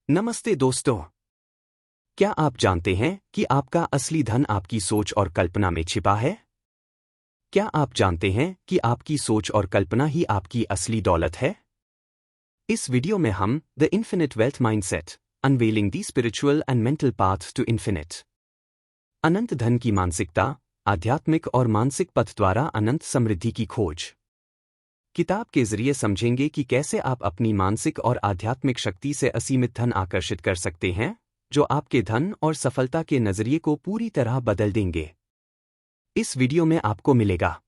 नमस्ते दोस्तों। क्या आप जानते हैं कि आपका असली धन आपकी सोच और कल्पना में छिपा है? क्या आप जानते हैं कि आपकी सोच और कल्पना ही आपकी असली दौलत है? इस वीडियो में हम the infinite wealth mindset, unveiling the spiritual and mental path to infinite, अनंत धन की मानसिकता, आध्यात्मिक और मानसिक पथ द्वारा अनंत समृद्धि की खोज किताब के जरिए समझेंगे कि कैसे आप अपनी मानसिक और आध्यात्मिक शक्ति से असीमित धन आकर्षित कर सकते हैं, जो आपके धन और सफलता के नजरिए को पूरी तरह बदल देंगे। इस वीडियो में आपको मिलेगा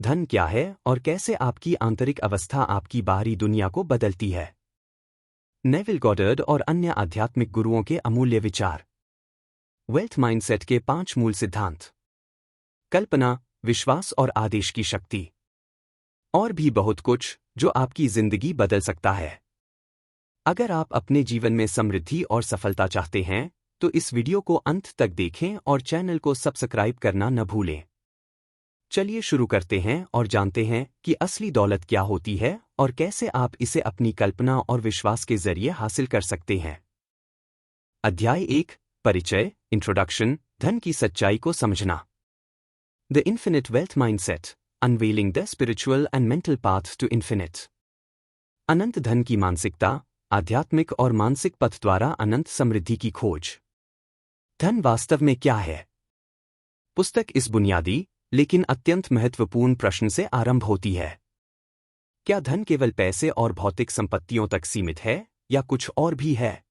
धन क्या है और कैसे आपकी आंतरिक अवस्था आपकी बाहरी दुनिया को बदलती है, नेविल गॉडर्ड और अन्य आध्यात्मिक गुरुओं के अमूल्य विचार, वेल्थ माइंडसेट के 5 मूल सिद्धांत, कल्पना, विश्वास और आदेश की शक्ति, और भी बहुत कुछ जो आपकी जिंदगी बदल सकता है। अगर आप अपने जीवन में समृद्धि और सफलता चाहते हैं तो इस वीडियो को अंत तक देखें और चैनल को सब्सक्राइब करना न भूलें। चलिए शुरू करते हैं और जानते हैं कि असली दौलत क्या होती है और कैसे आप इसे अपनी कल्पना और विश्वास के जरिए हासिल कर सकते हैं। अध्याय 1, परिचय, इंट्रोडक्शन, धन की सच्चाई को समझना। The infinite wealth mindset, unveiling the spiritual and mental path to infinite, अनंत धन की मानसिकता, आध्यात्मिक और मानसिक पथ द्वारा अनंत समृद्धि की खोज। धन वास्तव में क्या है? पुस्तक इस बुनियादी लेकिन अत्यंत महत्वपूर्ण प्रश्न से आरंभ होती है। क्या धन केवल पैसे और भौतिक संपत्तियों तक सीमित है या कुछ और भी है?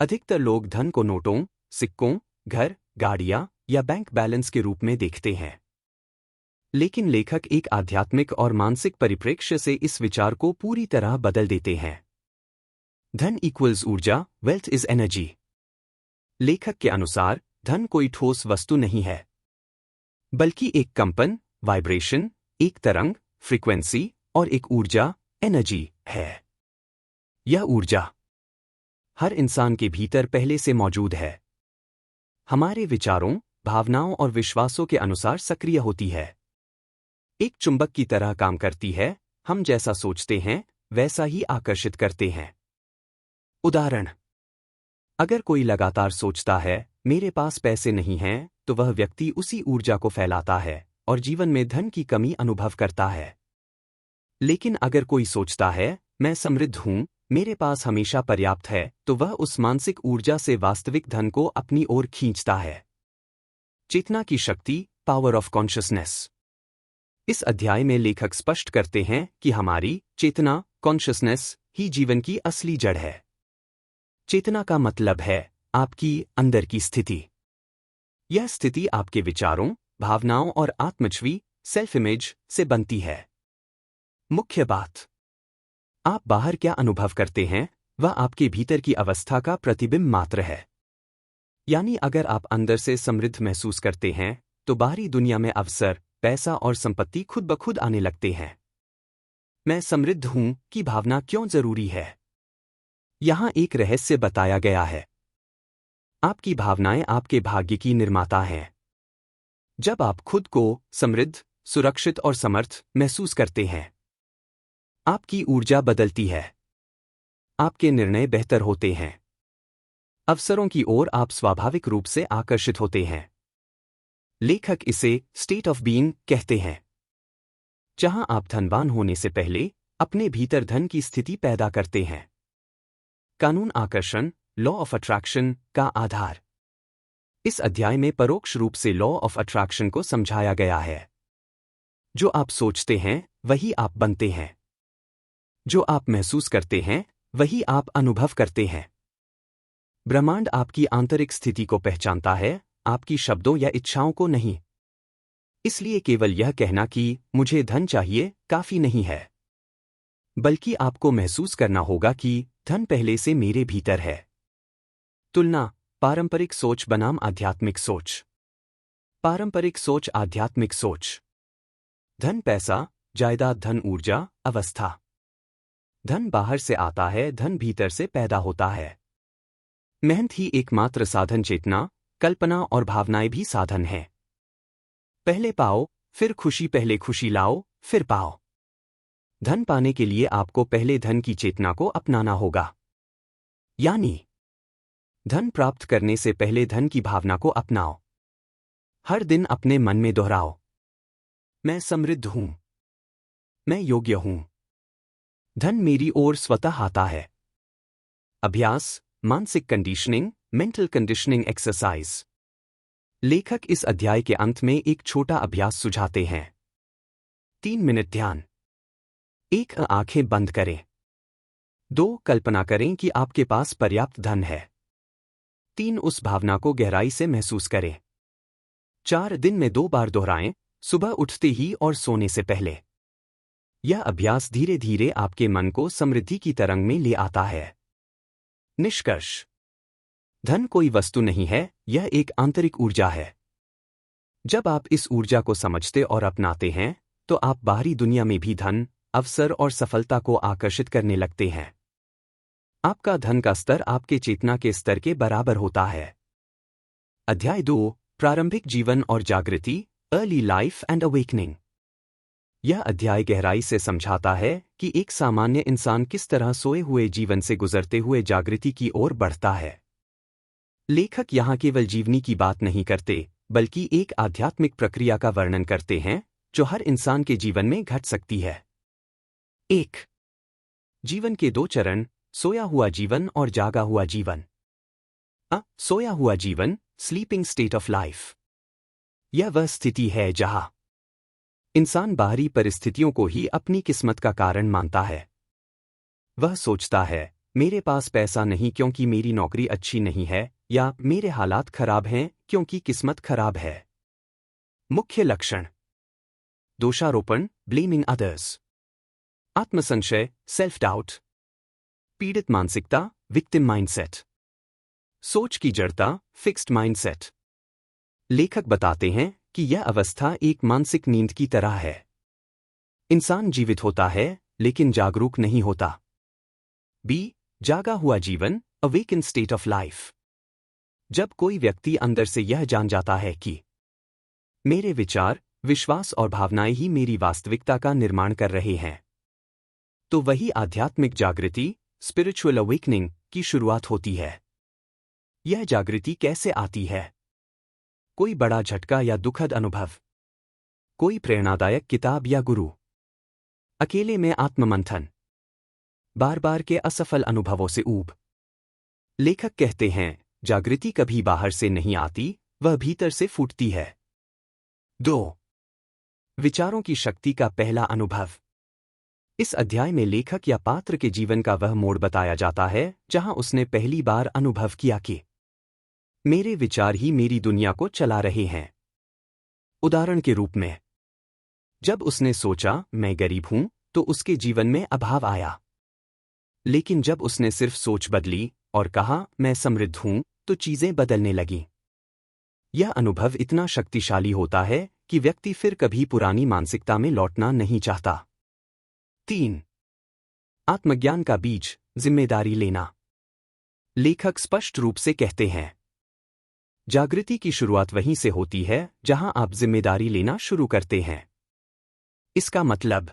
अधिकतर लोग धन को नोटों, सिक्कों, घर, गाड़ियां या बैंक बैलेंस के रूप में देखते हैं। लेकिन लेखक एक आध्यात्मिक और मानसिक परिप्रेक्ष्य से इस विचार को पूरी तरह बदल देते हैं। धन इक्वल्स ऊर्जा, वेल्थ इज एनर्जी। लेखक के अनुसार धन कोई ठोस वस्तु नहीं है, बल्कि एक कंपन, वाइब्रेशन, एक तरंग, फ्रीक्वेंसी और एक ऊर्जा, एनर्जी है। यह ऊर्जा हर इंसान के भीतर पहले से मौजूद है, हमारे विचारों, भावनाओं और विश्वासों के अनुसार सक्रिय होती है। एक चुंबक की तरह काम करती है, हम जैसा सोचते हैं वैसा ही आकर्षित करते हैं। उदाहरण, अगर कोई लगातार सोचता है मेरे पास पैसे नहीं हैं, तो वह व्यक्ति उसी ऊर्जा को फैलाता है और जीवन में धन की कमी अनुभव करता है। लेकिन अगर कोई सोचता है मैं समृद्ध हूं, मेरे पास हमेशा पर्याप्त है, तो वह उस मानसिक ऊर्जा से वास्तविक धन को अपनी ओर खींचता है। चेतना की शक्ति, पावर ऑफ कॉन्शियसनेस। इस अध्याय में लेखक स्पष्ट करते हैं कि हमारी चेतना, कॉन्शियसनेस ही जीवन की असली जड़ है। चेतना का मतलब है आपकी अंदर की स्थिति। यह स्थिति आपके विचारों, भावनाओं और आत्मछवि, सेल्फ इमेज से बनती है। मुख्य बात, आप बाहर क्या अनुभव करते हैं वह आपके भीतर की अवस्था का प्रतिबिंब मात्र है। यानी अगर आप अंदर से समृद्ध महसूस करते हैं तो बाहरी दुनिया में अवसर, पैसा और संपत्ति खुद ब खुद आने लगते हैं। मैं समृद्ध हूं की भावना क्यों जरूरी है? यहां एक रहस्य बताया गया है। आपकी भावनाएं आपके भाग्य की निर्माता हैं। जब आप खुद को समृद्ध, सुरक्षित और समर्थ महसूस करते हैं, आपकी ऊर्जा बदलती है, आपके निर्णय बेहतर होते हैं, अवसरों की ओर आप स्वाभाविक रूप से आकर्षित होते हैं। लेखक इसे स्टेट ऑफ बीइंग कहते हैं, जहां आप धनवान होने से पहले अपने भीतर धन की स्थिति पैदा करते हैं। कानून आकर्षण, लॉ ऑफ अट्रैक्शन का आधार। इस अध्याय में परोक्ष रूप से लॉ ऑफ अट्रैक्शन को समझाया गया है। जो आप सोचते हैं वही आप बनते हैं, जो आप महसूस करते हैं वही आप अनुभव करते हैं। ब्रह्मांड आपकी आंतरिक स्थिति को पहचानता है, आपकी शब्दों या इच्छाओं को नहीं। इसलिए केवल यह कहना कि मुझे धन चाहिए काफी नहीं है, बल्कि आपको महसूस करना होगा कि धन पहले से मेरे भीतर है। तुलना, पारंपरिक सोच बनाम आध्यात्मिक सोच। पारंपरिक सोच, आध्यात्मिक सोच। धन पैसा, जायदाद, धन ऊर्जा, अवस्था। धन बाहर से आता है, धन भीतर से पैदा होता है। मेहनत ही एकमात्र साधन, चेतना, कल्पना और भावनाएं भी साधन हैं। पहले पाओ फिर खुशी, पहले खुशी लाओ फिर पाओ। धन पाने के लिए आपको पहले धन की चेतना को अपनाना होगा। यानी धन प्राप्त करने से पहले धन की भावना को अपनाओ। हर दिन अपने मन में दोहराओ, मैं समृद्ध हूं, मैं योग्य हूं, धन मेरी ओर स्वतः आता है। अभ्यास, मानसिक कंडीशनिंग, मेंटल कंडीशनिंग एक्सरसाइज। लेखक इस अध्याय के अंत में एक छोटा अभ्यास सुझाते हैं। 3 मिनट ध्यान। 1. आंखें बंद करें। 2. कल्पना करें कि आपके पास पर्याप्त धन है। 3. उस भावना को गहराई से महसूस करें। 4. दिन में 2 बार दोहराएं, सुबह उठते ही और सोने से पहले। यह अभ्यास धीरे धीरे आपके मन को समृद्धि की तरंग में ले आता है। निष्कर्ष: धन कोई वस्तु नहीं है, यह एक आंतरिक ऊर्जा है। जब आप इस ऊर्जा को समझते और अपनाते हैं, तो आप बाहरी दुनिया में भी धन, अवसर और सफलता को आकर्षित करने लगते हैं। आपका धन का स्तर आपके चेतना के स्तर के बराबर होता है। अध्याय 2, प्रारंभिक जीवन और जागृति, अर्ली लाइफ एंड अवेकनिंग। यह अध्याय गहराई से समझाता है कि एक सामान्य इंसान किस तरह सोए हुए जीवन से गुजरते हुए जागृति की ओर बढ़ता है। लेखक यहाँ केवल जीवनी की बात नहीं करते, बल्कि एक आध्यात्मिक प्रक्रिया का वर्णन करते हैं जो हर इंसान के जीवन में घट सकती है। 1. जीवन के 2 चरण, सोया हुआ जीवन और जागा हुआ जीवन। सोया हुआ जीवन, स्लीपिंग स्टेट ऑफ लाइफ। यह वह स्थिति है जहां इंसान बाहरी परिस्थितियों को ही अपनी किस्मत का कारण मानता है। वह सोचता है, मेरे पास पैसा नहीं क्योंकि मेरी नौकरी अच्छी नहीं है, या मेरे हालात खराब हैं क्योंकि किस्मत खराब है। मुख्य लक्षण: दोषारोपण, ब्लेमिंग अदर्स। आत्मसंशय, सेल्फ डाउट। पीड़ित मानसिकता, विक्टिम माइंडसेट। सोच की जड़ता, फिक्स्ड माइंडसेट। लेखक बताते हैं कि यह अवस्था एक मानसिक नींद की तरह है। इंसान जीवित होता है, लेकिन जागरूक नहीं होता। बी. जागा हुआ जीवन, अवेकन स्टेट ऑफ लाइफ। जब कोई व्यक्ति अंदर से यह जान जाता है कि मेरे विचार, विश्वास और भावनाएं ही मेरी वास्तविकता का निर्माण कर रहे हैं, तो वही आध्यात्मिक जागृति, स्पिरिचुअल अवेकनिंग की शुरुआत होती है। यह जागृति कैसे आती है? कोई बड़ा झटका या दुखद अनुभव, कोई प्रेरणादायक किताब या गुरु, अकेले में आत्ममंथन, बार बार के असफल अनुभवों से ऊब। लेखक कहते हैं, जागृति कभी बाहर से नहीं आती, वह भीतर से फूटती है। 2. विचारों की शक्ति का पहला अनुभव। इस अध्याय में लेखक या पात्र के जीवन का वह मोड़ बताया जाता है जहां उसने पहली बार अनुभव किया कि मेरे विचार ही मेरी दुनिया को चला रहे हैं। उदाहरण के रूप में, जब उसने सोचा मैं गरीब हूं, तो उसके जीवन में अभाव आया। लेकिन जब उसने सिर्फ सोच बदली और कहा मैं समृद्ध हूं, तो चीजें बदलने लगीं। यह अनुभव इतना शक्तिशाली होता है कि व्यक्ति फिर कभी पुरानी मानसिकता में लौटना नहीं चाहता। 3. आत्मज्ञान का बीज, जिम्मेदारी लेना। लेखक स्पष्ट रूप से कहते हैं, जागृति की शुरुआत वहीं से होती है जहां आप जिम्मेदारी लेना शुरू करते हैं। इसका मतलब,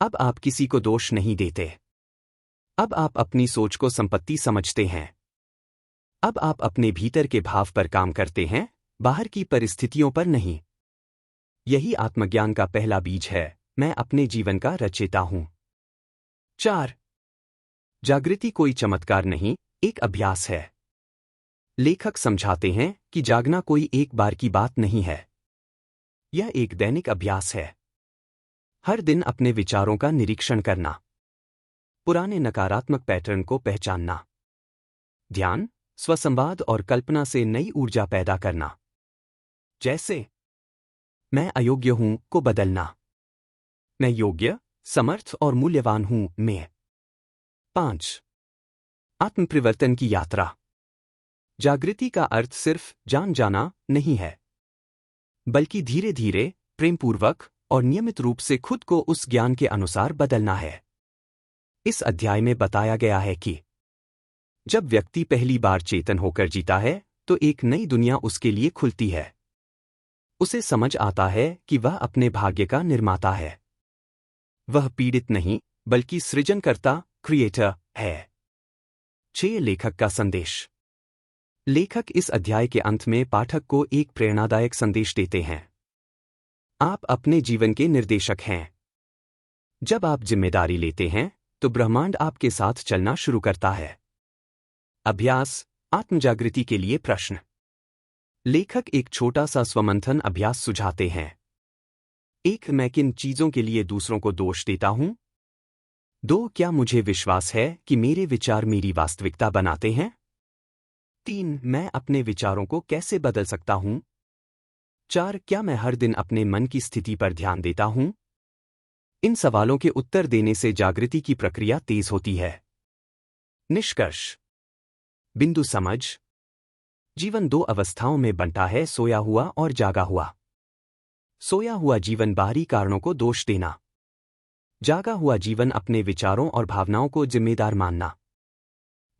अब आप किसी को दोष नहीं देते। अब आप अपनी सोच को संपत्ति समझते हैं। अब आप अपने भीतर के भाव पर काम करते हैं, बाहर की परिस्थितियों पर नहीं। यही आत्मज्ञान का पहला बीज है, मैं अपने जीवन का रचयिता हूं। 4. जागृति कोई चमत्कार नहीं, एक अभ्यास है। लेखक समझाते हैं कि जागना कोई एक बार की बात नहीं है। यह एक दैनिक अभ्यास है। हर दिन अपने विचारों का निरीक्षण करना, पुराने नकारात्मक पैटर्न को पहचानना, ध्यान, स्वसंवाद और कल्पना से नई ऊर्जा पैदा करना। जैसे मैं अयोग्य हूं को बदलना, मैं योग्य, समर्थ और मूल्यवान हूं मैं। 5. आत्मपरिवर्तन की यात्रा। जागृति का अर्थ सिर्फ जान जाना नहीं है, बल्कि धीरे धीरे, प्रेमपूर्वक और नियमित रूप से खुद को उस ज्ञान के अनुसार बदलना है। इस अध्याय में बताया गया है कि जब व्यक्ति पहली बार चेतन होकर जीता है, तो एक नई दुनिया उसके लिए खुलती है। उसे समझ आता है कि वह अपने भाग्य का निर्माता है। वह पीड़ित नहीं, बल्कि सृजनकर्ता, क्रिएटर है। 6 लेखक का संदेश। लेखक इस अध्याय के अंत में पाठक को एक प्रेरणादायक संदेश देते हैं। आप अपने जीवन के निर्देशक हैं। जब आप जिम्मेदारी लेते हैं तो ब्रह्मांड आपके साथ चलना शुरू करता है। अभ्यास, आत्मजागृति के लिए प्रश्न। लेखक एक छोटा सा स्वमंथन अभ्यास सुझाते हैं। 1. मैं किन चीजों के लिए दूसरों को दोष देता हूं? 2. क्या मुझे विश्वास है कि मेरे विचार मेरी वास्तविकता बनाते हैं? 3. मैं अपने विचारों को कैसे बदल सकता हूं? 4. क्या मैं हर दिन अपने मन की स्थिति पर ध्यान देता हूं? इन सवालों के उत्तर देने से जागृति की प्रक्रिया तेज होती है। निष्कर्ष। बिंदु समझ। जीवन 2 अवस्थाओं में बंटा है, सोया हुआ और जागा हुआ। सोया हुआ जीवन बाहरी कारणों को दोष देना। जागा हुआ जीवन अपने विचारों और भावनाओं को जिम्मेदार मानना।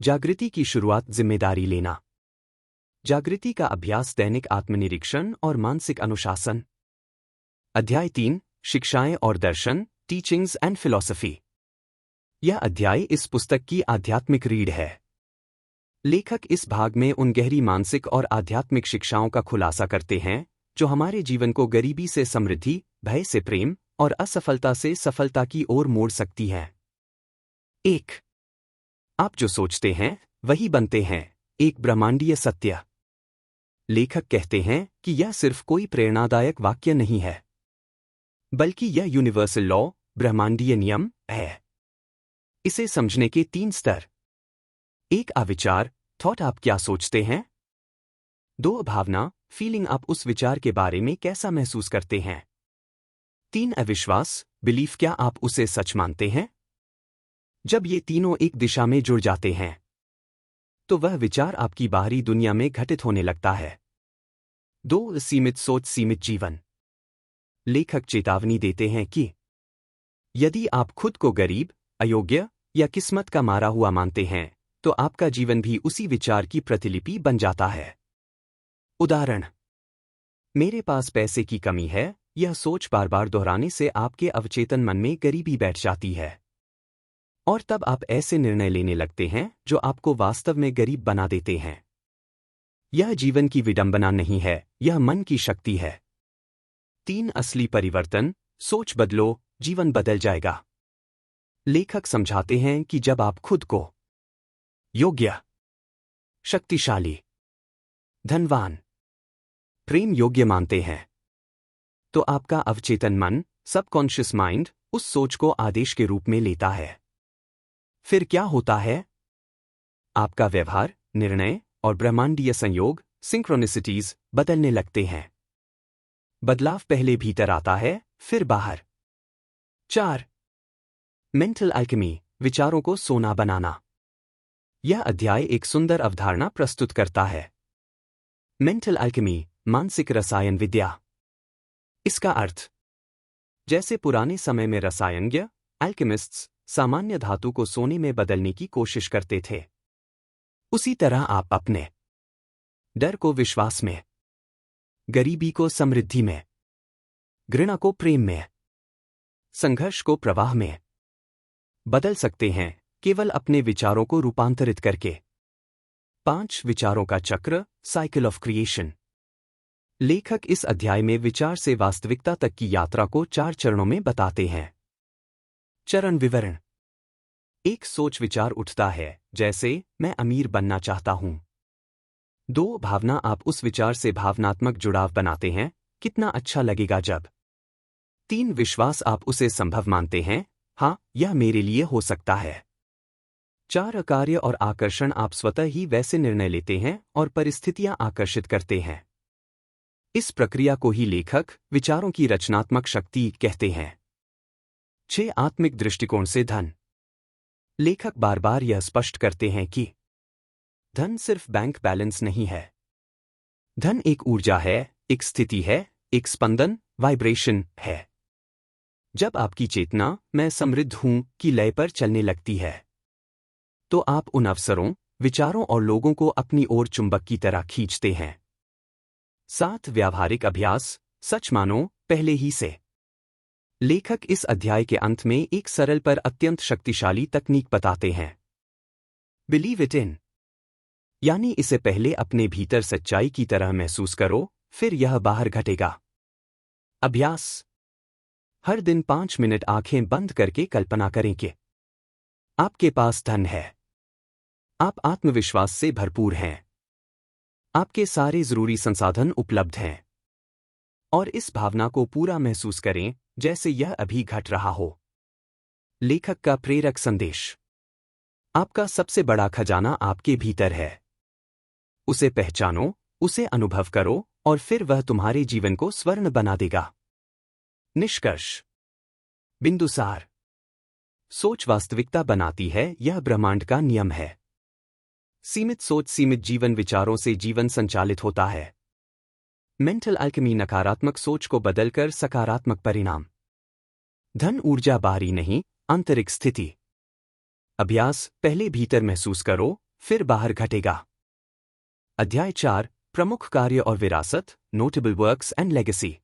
जागृति की शुरुआत जिम्मेदारी लेना। जागृति का अभ्यास दैनिक आत्मनिरीक्षण और मानसिक अनुशासन। अध्याय 3, शिक्षाएं और दर्शन, टीचिंग्स एंड फिलॉसफी। यह अध्याय इस पुस्तक की आध्यात्मिक रीढ़ है। लेखक इस भाग में उन गहरी मानसिक और आध्यात्मिक शिक्षाओं का खुलासा करते हैं जो हमारे जीवन को गरीबी से समृद्धि, भय से प्रेम और असफलता से सफलता की ओर मोड़ सकती है। 1. आप जो सोचते हैं वही बनते हैं, एक ब्रह्मांडीय सत्य। लेखक कहते हैं कि यह सिर्फ कोई प्रेरणादायक वाक्य नहीं है, बल्कि यह यूनिवर्सल लॉ, ब्रह्मांडीय नियम है। इसे समझने के 3 स्तर। 1. अविचार, थॉट, आप क्या सोचते हैं। 2. भावना, फीलिंग, आप उस विचार के बारे में कैसा महसूस करते हैं। 3. अविश्वास, बिलीफ, क्या आप उसे सच मानते हैं। जब ये तीनों एक दिशा में जुड़ जाते हैं तो वह विचार आपकी बाहरी दुनिया में घटित होने लगता है। 2. सीमित सोच, सीमित जीवन। लेखक चेतावनी देते हैं कि यदि आप खुद को गरीब, अयोग्य या किस्मत का मारा हुआ मानते हैं तो आपका जीवन भी उसी विचार की प्रतिलिपि बन जाता है। उदाहरण। मेरे पास पैसे की कमी है, यह सोच बार बार दोहराने से आपके अवचेतन मन में गरीबी बैठ जाती है और तब आप ऐसे निर्णय लेने लगते हैं जो आपको वास्तव में गरीब बना देते हैं। यह जीवन की विडंबना नहीं है, यह मन की शक्ति है। 3. असली परिवर्तन, सोच बदलो, जीवन बदल जाएगा। लेखक समझाते हैं कि जब आप खुद को योग्य, शक्तिशाली, धनवान, प्रेम योग्य मानते हैं तो आपका अवचेतन मन, सबकॉन्शियस माइंड, उस सोच को आदेश के रूप में लेता है। फिर क्या होता है? आपका व्यवहार, निर्णय और ब्रह्मांडीय संयोग, सिंक्रोनिसिटीज, बदलने लगते हैं। बदलाव पहले भीतर आता है, फिर बाहर। 4. मेंटल अल्केमी, विचारों को सोना बनाना। यह अध्याय एक सुंदर अवधारणा प्रस्तुत करता है। मेंटल अल्केमी, मानसिक रसायन विद्या। इसका अर्थ, जैसे पुराने समय में रसायनज्ञ, अल्केमिस्ट्स, सामान्य धातु को सोने में बदलने की कोशिश करते थे, उसी तरह आप अपने डर को विश्वास में, गरीबी को समृद्धि में, घृणा को प्रेम में, संघर्ष को प्रवाह में बदल सकते हैं, केवल अपने विचारों को रूपांतरित करके। 5. विचारों का चक्र, साइकिल ऑफ क्रिएशन। लेखक इस अध्याय में विचार से वास्तविकता तक की यात्रा को 4 चरणों में बताते हैं। चरण विवरण। 1. सोच विचार उठता है, जैसे मैं अमीर बनना चाहता हूं। 2. भावना, आप उस विचार से भावनात्मक जुड़ाव बनाते हैं, कितना अच्छा लगेगा जब। 3. विश्वास, आप उसे संभव मानते हैं, हाँ, यह मेरे लिए हो सकता है। 4. कार्य और आकर्षण, आप स्वतः ही वैसे निर्णय लेते हैं और परिस्थितियां आकर्षित करते हैं। इस प्रक्रिया को ही लेखक विचारों की रचनात्मक शक्ति कहते हैं। 6. आत्मिक दृष्टिकोण से धन। लेखक बार बार यह स्पष्ट करते हैं कि धन सिर्फ बैंक बैलेंस नहीं है। धन एक ऊर्जा है, एक स्थिति है, एक स्पंदन, वाइब्रेशन है। जब आपकी चेतना मैं समृद्ध हूं की लय पर चलने लगती है तो आप उन अवसरों, विचारों और लोगों को अपनी ओर चुंबक की तरह खींचते हैं। 7. व्यावहारिक अभ्यास, सच मानो पहले ही से। लेखक इस अध्याय के अंत में एक सरल पर अत्यंत शक्तिशाली तकनीक बताते हैं। बिलीव इट इन, यानी इसे पहले अपने भीतर सच्चाई की तरह महसूस करो, फिर यह बाहर घटेगा। अभ्यास। हर दिन 5 मिनट आंखें बंद करके कल्पना करें कि आपके पास धन है, आप आत्मविश्वास से भरपूर हैं, आपके सारे जरूरी संसाधन उपलब्ध हैं, और इस भावना को पूरा महसूस करें जैसे यह अभी घट रहा हो। लेखक का प्रेरक संदेश। आपका सबसे बड़ा खजाना आपके भीतर है। उसे पहचानो, उसे अनुभव करो, और फिर वह तुम्हारे जीवन को स्वर्ण बना देगा। निष्कर्ष। बिंदुसार। सोच वास्तविकता बनाती है, यह ब्रह्मांड का नियम है। सीमित सोच सीमित जीवन विचारों से जीवन संचालित होता है। मेंटल अल्केमी नकारात्मक सोच को बदलकर सकारात्मक परिणाम। धन ऊर्जा बाहरी नहीं, आंतरिक स्थिति। अभ्यास। पहले भीतर महसूस करो, फिर बाहर घटेगा। अध्याय 4। प्रमुख कार्य और विरासत, नोटेबल वर्क्स एंड लेगेसी।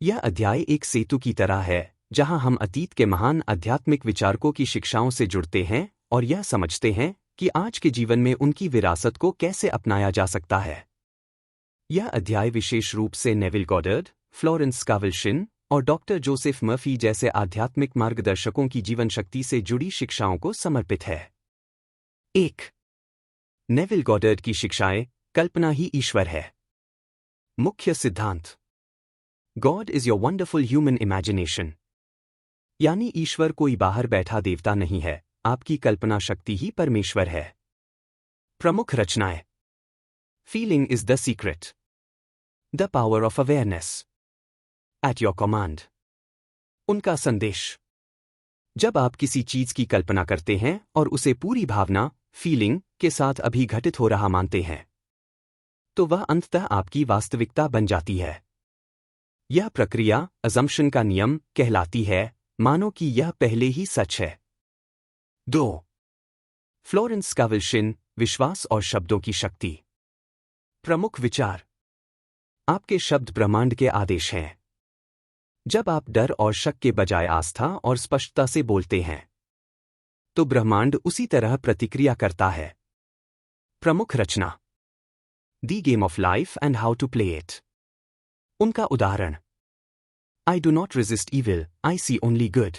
यह अध्याय एक सेतु की तरह है जहां हम अतीत के महान आध्यात्मिक विचारकों की शिक्षाओं से जुड़ते हैं और यह समझते हैं कि आज के जीवन में उनकी विरासत को कैसे अपनाया जा सकता है। यह अध्याय विशेष रूप से नेविल गॉडर्ड, फ्लोरेंस स्कावेल शिन और डॉक्टर जोसेफ मर्फी जैसे आध्यात्मिक मार्गदर्शकों की जीवन शक्ति से जुड़ी शिक्षाओं को समर्पित है। 1। नेविल गॉडर्ड की शिक्षाएं। कल्पना ही ईश्वर है। मुख्य सिद्धांत। God is your wonderful human imagination, यानी ईश्वर कोई बाहर बैठा देवता नहीं है, आपकी कल्पना शक्ति ही परमेश्वर है। प्रमुख रचनाएं। Feeling is the secret, the power of awareness, at your command. उनका संदेश। जब आप किसी चीज की कल्पना करते हैं और उसे पूरी भावना, फीलिंग के साथ अभी घटित हो रहा मानते हैं, तो वह अंततः आपकी वास्तविकता बन जाती है। यह प्रक्रिया अजम्पशन का नियम कहलाती है, मानो कि यह पहले ही सच है। 2। फ्लोरेंस स्कावेल शिन, विश्वास और शब्दों की शक्ति। प्रमुख विचार। आपके शब्द ब्रह्मांड के आदेश हैं। जब आप डर और शक के बजाय आस्था और स्पष्टता से बोलते हैं, तो ब्रह्मांड उसी तरह प्रतिक्रिया करता है। प्रमुख रचना। The game of life and how to play it. उनका उदाहरण। I do not resist evil, I see only good,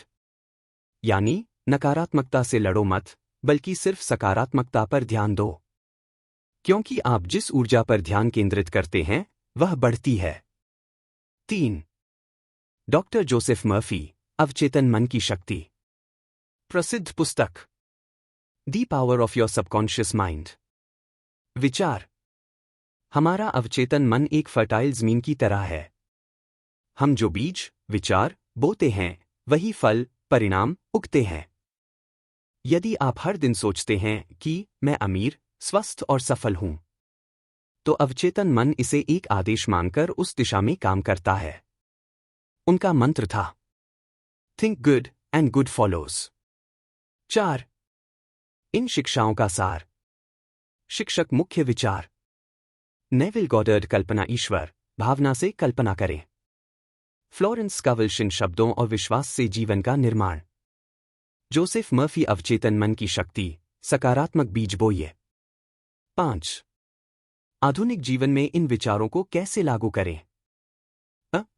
यानी नकारात्मकता से लड़ो मत, बल्कि सिर्फ सकारात्मकता पर ध्यान दो, क्योंकि आप जिस ऊर्जा पर ध्यान केंद्रित करते हैं वह बढ़ती है। 3। डॉक्टर जोसेफ मर्फी, अवचेतन मन की शक्ति। प्रसिद्ध पुस्तक। The power of your subconscious mind. विचार। हमारा अवचेतन मन एक फर्टाइल जमीन की तरह है। हम जो बीज, विचार बोते हैं, वही फल, परिणाम उगते हैं। यदि आप हर दिन सोचते हैं कि मैं अमीर, स्वस्थ और सफल हूं, तो अवचेतन मन इसे एक आदेश मानकर उस दिशा में काम करता है। उनका मंत्र था, think good and good follows. 4। इन शिक्षाओं का सार। शिक्षक मुख्य विचार। नेविल गॉडर्ड, कल्पना ईश्वर, भावना से कल्पना करें। फ्लोरेंस स्कावेल शिन, शब्दों और विश्वास से जीवन का निर्माण। जोसेफ मर्फी, अवचेतन मन की शक्ति, सकारात्मक बीज बोइए। 5। आधुनिक जीवन में इन विचारों को कैसे लागू करें।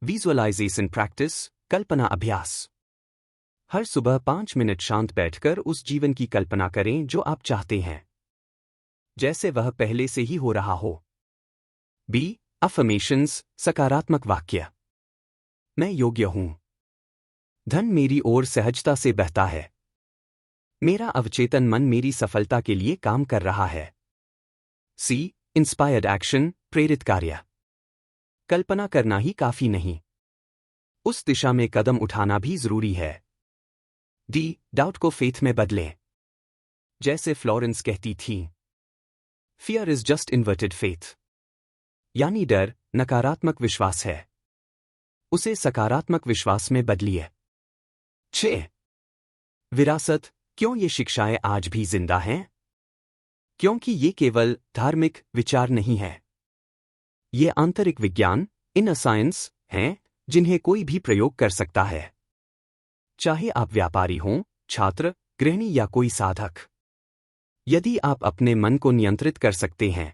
विजुअलाइजेशन प्रैक्टिस, कल्पना अभ्यास। हर सुबह 5 मिनट शांत बैठकर उस जीवन की कल्पना करें जो आप चाहते हैं, जैसे वह पहले से ही हो रहा हो। बी। अफर्मेशंस, सकारात्मक वाक्य। मैं योग्य हूं। धन मेरी ओर सहजता से बहता है। मेरा अवचेतन मन मेरी सफलता के लिए काम कर रहा है। सी। इंस्पायर्ड एक्शन, प्रेरित कार्य। कल्पना करना ही काफी नहीं, उस दिशा में कदम उठाना भी जरूरी है। डी। डाउट को फेथ में बदलें। जैसे फ्लोरेंस कहती थी, fear is just inverted faith, यानी डर नकारात्मक विश्वास है, उसे सकारात्मक विश्वास में बदलिए। 6। विरासत। क्यों ये शिक्षाएं आज भी जिंदा हैं? क्योंकि ये केवल धार्मिक विचार नहीं है, ये आंतरिक विज्ञान, इनर साइंस हैं, जिन्हें कोई भी प्रयोग कर सकता है, चाहे आप व्यापारी हों, छात्र, गृहिणी या कोई साधक। यदि आप अपने मन को नियंत्रित कर सकते हैं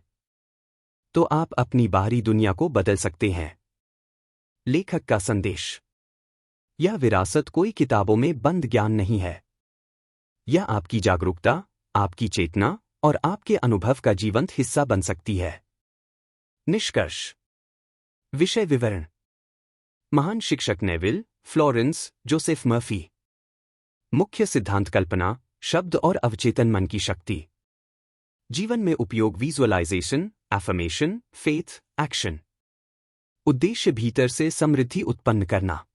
तो आप अपनी बाहरी दुनिया को बदल सकते हैं। लेखक का संदेश। यह विरासत कोई किताबों में बंद ज्ञान नहीं है। यह आपकी जागरूकता, आपकी चेतना और आपके अनुभव का जीवंत हिस्सा बन सकती है। निष्कर्ष। विषय विवरण। महान शिक्षक नेविल, फ्लोरेंस जोसेफ मर्फी। मुख्य सिद्धांत कल्पना, शब्द और अवचेतन मन की शक्ति। जीवन में उपयोग विजुअलाइजेशन, एफर्मेशन, फेथ, एक्शन। उद्देश्य भीतर से समृद्धि उत्पन्न करना।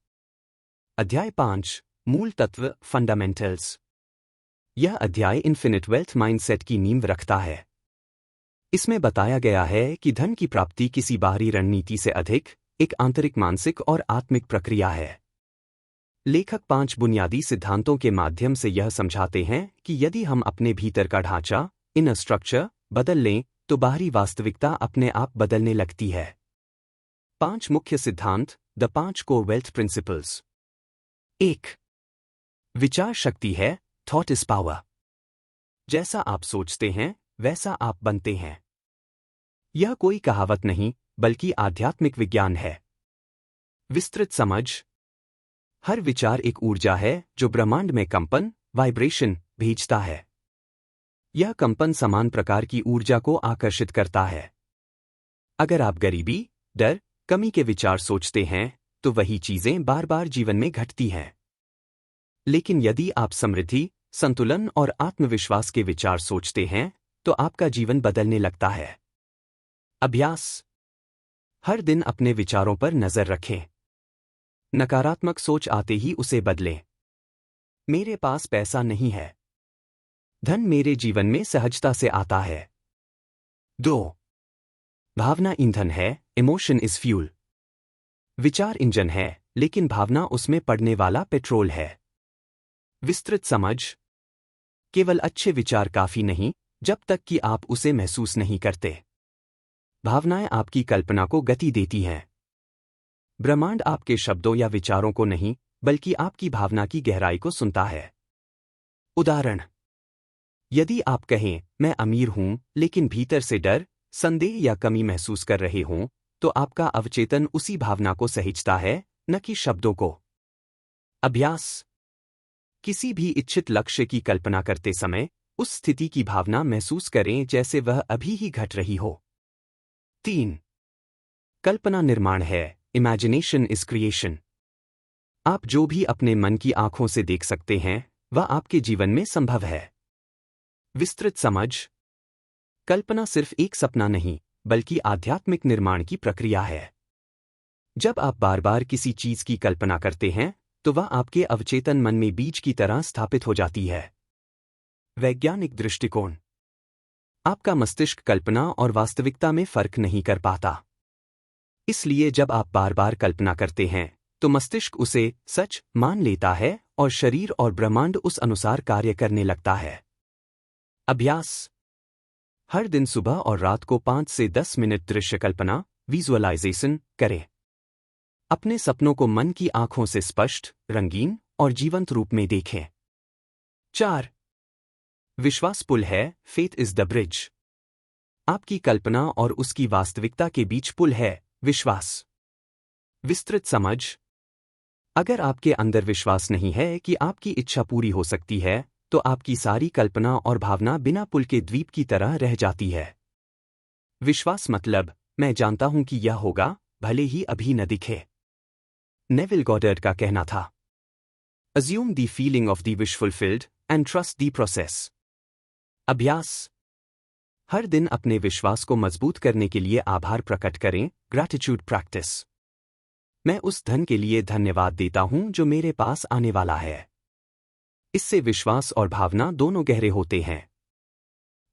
अध्याय 5, मूल तत्व, फंडामेंटल्स। यह अध्याय इन्फिनिट वेल्थ माइंडसेट की नींव रखता है। इसमें बताया गया है कि धन की प्राप्ति किसी बाहरी रणनीति से अधिक एक आंतरिक मानसिक और आत्मिक प्रक्रिया है। लेखक 5 बुनियादी सिद्धांतों के माध्यम से यह समझाते हैं कि यदि हम अपने भीतर का ढांचा, इनर स्ट्रक्चर, बदल लें तो बाहरी वास्तविकता अपने आप बदलने लगती है। 5 मुख्य सिद्धांत, द 5 कोर वेल्थ प्रिंसिपल्स। 1. विचार शक्ति है, थॉट इज पावर। जैसा आप सोचते हैं वैसा आप बनते हैं। यह कोई कहावत नहीं बल्कि आध्यात्मिक विज्ञान है। विस्तृत समझ। हर विचार एक ऊर्जा है जो ब्रह्मांड में कंपन, वाइब्रेशन भेजता है। यह कंपन समान प्रकार की ऊर्जा को आकर्षित करता है। अगर आप गरीबी, डर, कमी के विचार सोचते हैं तो वही चीजें बार बार जीवन में घटती हैं। लेकिन यदि आप समृद्धि, संतुलन और आत्मविश्वास के विचार सोचते हैं तो आपका जीवन बदलने लगता है। अभ्यास। हर दिन अपने विचारों पर नजर रखें। नकारात्मक सोच आते ही उसे बदलें। मेरे पास पैसा नहीं है। धन मेरे जीवन में सहजता से आता है। 2. भावना ईंधन है, इमोशन इज फ्यूल। विचार इंजन है लेकिन भावना उसमें पड़ने वाला पेट्रोल है। विस्तृत समझ। केवल अच्छे विचार काफी नहीं जब तक कि आप उसे महसूस नहीं करते। भावनाएं आपकी कल्पना को गति देती हैं। ब्रह्मांड आपके शब्दों या विचारों को नहीं बल्कि आपकी भावना की गहराई को सुनता है। उदाहरण। यदि आप कहें मैं अमीर हूं लेकिन भीतर से डर, संदेह या कमी महसूस कर रहे हों तो आपका अवचेतन उसी भावना को सहेजता है, न कि शब्दों को। अभ्यास। किसी भी इच्छित लक्ष्य की कल्पना करते समय उस स्थिति की भावना महसूस करें जैसे वह अभी ही घट रही हो। 3. कल्पना निर्माण है, इमेजिनेशन इज क्रिएशन। आप जो भी अपने मन की आंखों से देख सकते हैं वह आपके जीवन में संभव है। विस्तृत समझ। कल्पना सिर्फ एक सपना नहीं बल्कि आध्यात्मिक निर्माण की प्रक्रिया है। जब आप बार बार किसी चीज की कल्पना करते हैं तो वह आपके अवचेतन मन में बीज की तरह स्थापित हो जाती है। वैज्ञानिक दृष्टिकोण। आपका मस्तिष्क कल्पना और वास्तविकता में फर्क नहीं कर पाता। इसलिए जब आप बार बार कल्पना करते हैं तो मस्तिष्क उसे सच मान लेता है और शरीर और ब्रह्मांड उस अनुसार कार्य करने लगता है। अभ्यास। हर दिन सुबह और रात को 5 से 10 मिनट दृश्य कल्पना, विजुअलाइजेशन करें। अपने सपनों को मन की आंखों से स्पष्ट, रंगीन और जीवंत रूप में देखें। 4. विश्वास पुल है, फेथ इज द ब्रिज। आपकी कल्पना और उसकी वास्तविकता के बीच पुल है, विश्वास। विस्तृत समझ। अगर आपके अंदर विश्वास नहीं है कि आपकी इच्छा पूरी हो सकती है तो आपकी सारी कल्पना और भावना बिना पुल के द्वीप की तरह रह जाती है। विश्वास मतलब मैं जानता हूं कि यह होगा भले ही अभी न दिखे। नेविल गॉडर्ड का कहना था। Assume the feeling of the wish fulfilled and trust the process. अभ्यास। हर दिन अपने विश्वास को मजबूत करने के लिए आभार प्रकट करें, ग्रैटिट्यूड प्रैक्टिस। मैं उस धन के लिए धन्यवाद देता हूं जो मेरे पास आने वाला है। इससे विश्वास और भावना दोनों गहरे होते हैं।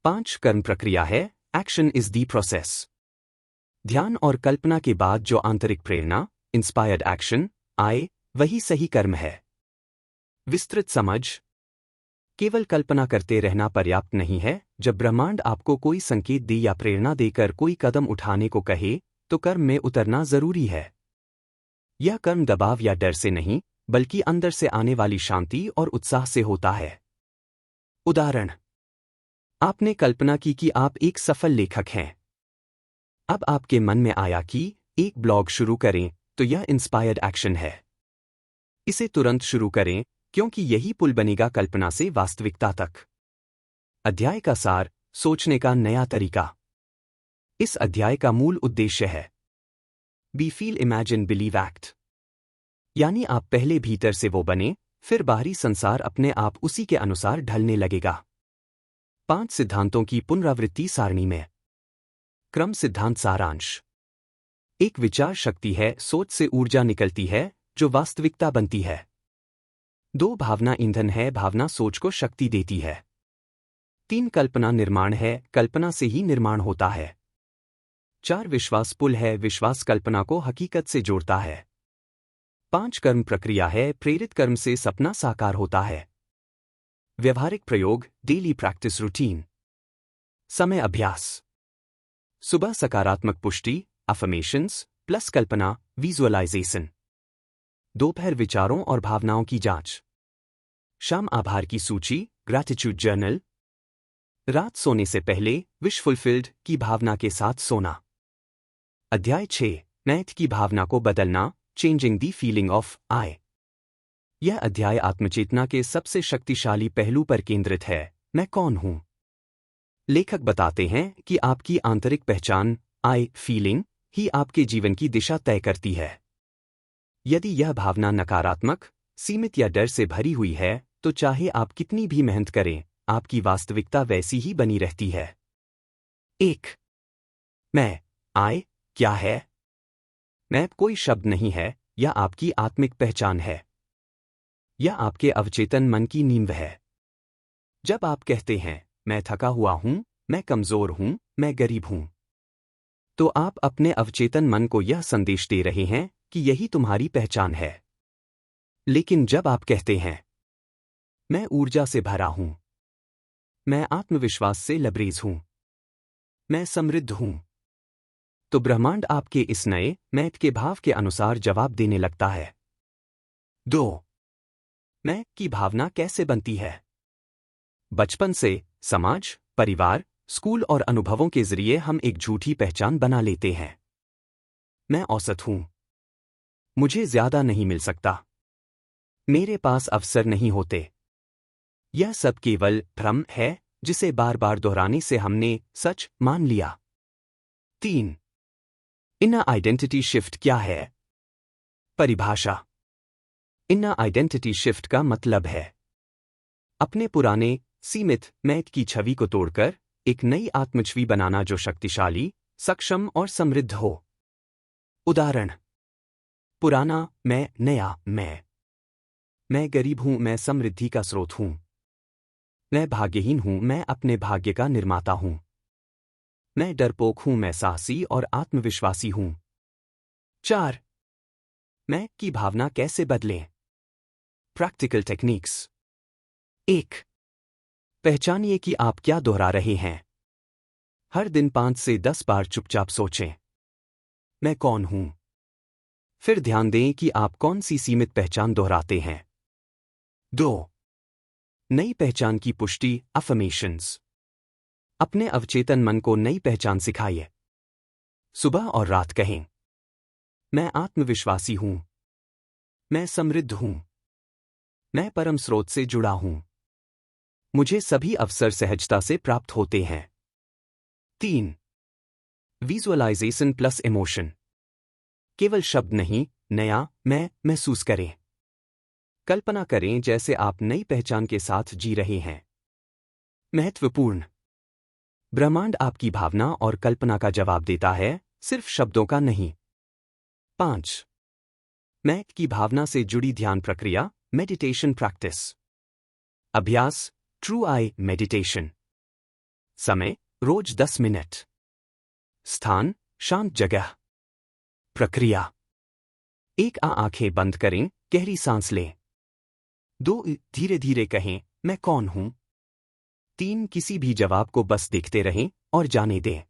5 कर्म प्रक्रिया है, एक्शन इज द प्रोसेस। ध्यान और कल्पना के बाद जो आंतरिक प्रेरणा, इंस्पायर्ड एक्शन आए वही सही कर्म है। विस्तृत समझ। केवल कल्पना करते रहना पर्याप्त नहीं है। जब ब्रह्मांड आपको कोई संकेत दे या प्रेरणा देकर कोई कदम उठाने को कहे तो कर्म में उतरना जरूरी है। यह कर्म दबाव या डर से नहीं बल्कि अंदर से आने वाली शांति और उत्साह से होता है। उदाहरण। आपने कल्पना की कि आप एक सफल लेखक हैं। अब आपके मन में आया कि एक ब्लॉग शुरू करें, तो यह इंस्पायर्ड एक्शन है। इसे तुरंत शुरू करें, क्योंकि यही पुल बनेगा कल्पना से वास्तविकता तक। अध्याय का सार, सोचने का नया तरीका। इस अध्याय का मूल उद्देश्य है be feel imagine believe act, यानी आप पहले भीतर से वो बने, फिर बाहरी संसार अपने आप उसी के अनुसार ढलने लगेगा। 5 सिद्धांतों की पुनरावृत्ति सारणी में। क्रम सिद्धांत सारांश। एक विचार शक्ति है, सोच से ऊर्जा निकलती है जो वास्तविकता बनती है। 2 भावना ईंधन है, भावना सोच को शक्ति देती है। 3 कल्पना निर्माण है, कल्पना से ही निर्माण होता है। 4 विश्वास पुल है, विश्वास कल्पना को हकीकत से जोड़ता है। 5 कर्म प्रक्रिया है, प्रेरित कर्म से सपना साकार होता है। व्यवहारिक प्रयोग, डेली प्रैक्टिस रूटीन। समय अभ्यास। सुबह सकारात्मक पुष्टि, अफर्मेशंस, प्लस कल्पना, विजुअलाइजेशन। दोपहर विचारों और भावनाओं की जांच। शाम आभार की सूची, ग्रैटिट्यूड जर्नल। रात सोने से पहले विश फुलफिल्ड की भावना के साथ सोना। अध्याय 6, नैत की भावना को बदलना, चेंजिंग द फीलिंग ऑफ आई। यह अध्याय आत्मचेतना के सबसे शक्तिशाली पहलू पर केंद्रित है, मैं कौन हूं। लेखक बताते हैं कि आपकी आंतरिक पहचान, आई फीलिंग, ही आपके जीवन की दिशा तय करती है। यदि यह भावना नकारात्मक, सीमित या डर से भरी हुई है, तो चाहे आप कितनी भी मेहनत करें, आपकी वास्तविकता वैसी ही बनी रहती है। 1. मैं, आई, क्या है? मैं कोई शब्द नहीं है, यह आपकी आत्मिक पहचान है। यह आपके अवचेतन मन की नींव है। जब आप कहते हैं, मैं थका हुआ हूं, मैं कमजोर हूं, मैं गरीब हूं, तो आप अपने अवचेतन मन को यह संदेश दे रहे हैं कि यही तुम्हारी पहचान है। लेकिन जब आप कहते हैं, मैं ऊर्जा से भरा हूं, मैं आत्मविश्वास से लबरेज हूं, मैं समृद्ध हूं, तो ब्रह्मांड आपके इस नए मैं के भाव के अनुसार जवाब देने लगता है। 2. मैं की भावना कैसे बनती है? बचपन से समाज, परिवार, स्कूल और अनुभवों के जरिए हम एक झूठी पहचान बना लेते हैं। मैं औसत हूं, मुझे ज्यादा नहीं मिल सकता, मेरे पास अवसर नहीं होते। यह सब केवल भ्रम है जिसे बार बार दोहराने से हमने सच मान लिया। 3. इनर आइडेंटिटी शिफ्ट क्या है? परिभाषा। इनर आइडेंटिटी शिफ्ट का मतलब है अपने पुराने सीमित मैं की छवि को तोड़कर एक नई आत्मछवि बनाना जो शक्तिशाली, सक्षम और समृद्ध हो। उदाहरण: पुराना मैं, नया मैं गरीब हूं, मैं समृद्धि का स्रोत हूं। मैं भाग्यहीन हूं, मैं अपने भाग्य का निर्माता हूं। मैं डरपोक हूं, मैं साहसी और आत्मविश्वासी हूं। 4. मैं की भावना कैसे बदलें? Practical techniques. 1. पहचानिए कि आप क्या दोहरा रहे हैं। हर दिन 5 से 10 बार चुपचाप सोचें, मैं कौन हूं? फिर ध्यान दें कि आप कौन सी सीमित पहचान दोहराते हैं। 2. नई पहचान की पुष्टि, अफर्मेशंस। अपने अवचेतन मन को नई पहचान सिखाइए। सुबह और रात कहें, मैं आत्मविश्वासी हूं, मैं समृद्ध हूं, मैं परम स्रोत से जुड़ा हूं, मुझे सभी अवसर सहजता से प्राप्त होते हैं। 3. Visualisation plus emotion. केवल शब्द नहीं, नया मैं महसूस करें। कल्पना करें जैसे आप नई पहचान के साथ जी रहे हैं। महत्वपूर्ण: ब्रह्मांड आपकी भावना और कल्पना का जवाब देता है, सिर्फ शब्दों का नहीं। 5. मैं की भावना से जुड़ी ध्यान प्रक्रिया, मेडिटेशन प्रैक्टिस। अभ्यास: ट्रू आई मेडिटेशन। समय: रोज 10 मिनट। स्थान: शांत जगह। प्रक्रिया: 1. आंखें बंद करें, गहरी सांस लें। 2. धीरे धीरे कहें, मैं कौन हूं? 3. किसी भी जवाब को बस देखते रहें और जाने दें।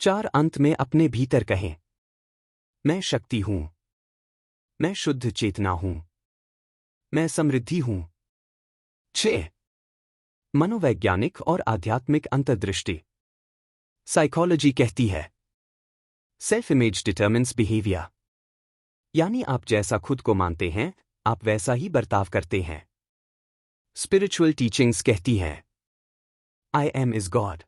4. अंत में अपने भीतर कहें, मैं शक्ति हूं, मैं शुद्ध चेतना हूं, मैं समृद्धि हूं। 6. मनोवैज्ञानिक और आध्यात्मिक अंतर्दृष्टि। साइकोलॉजी कहती है सेल्फ इमेज डिटर्मिन्स बिहेवियर, यानी आप जैसा खुद को मानते हैं आप वैसा ही बर्ताव करते हैं। स्पिरिचुअल टीचिंग्स कहती हैं आई एम इज गॉड।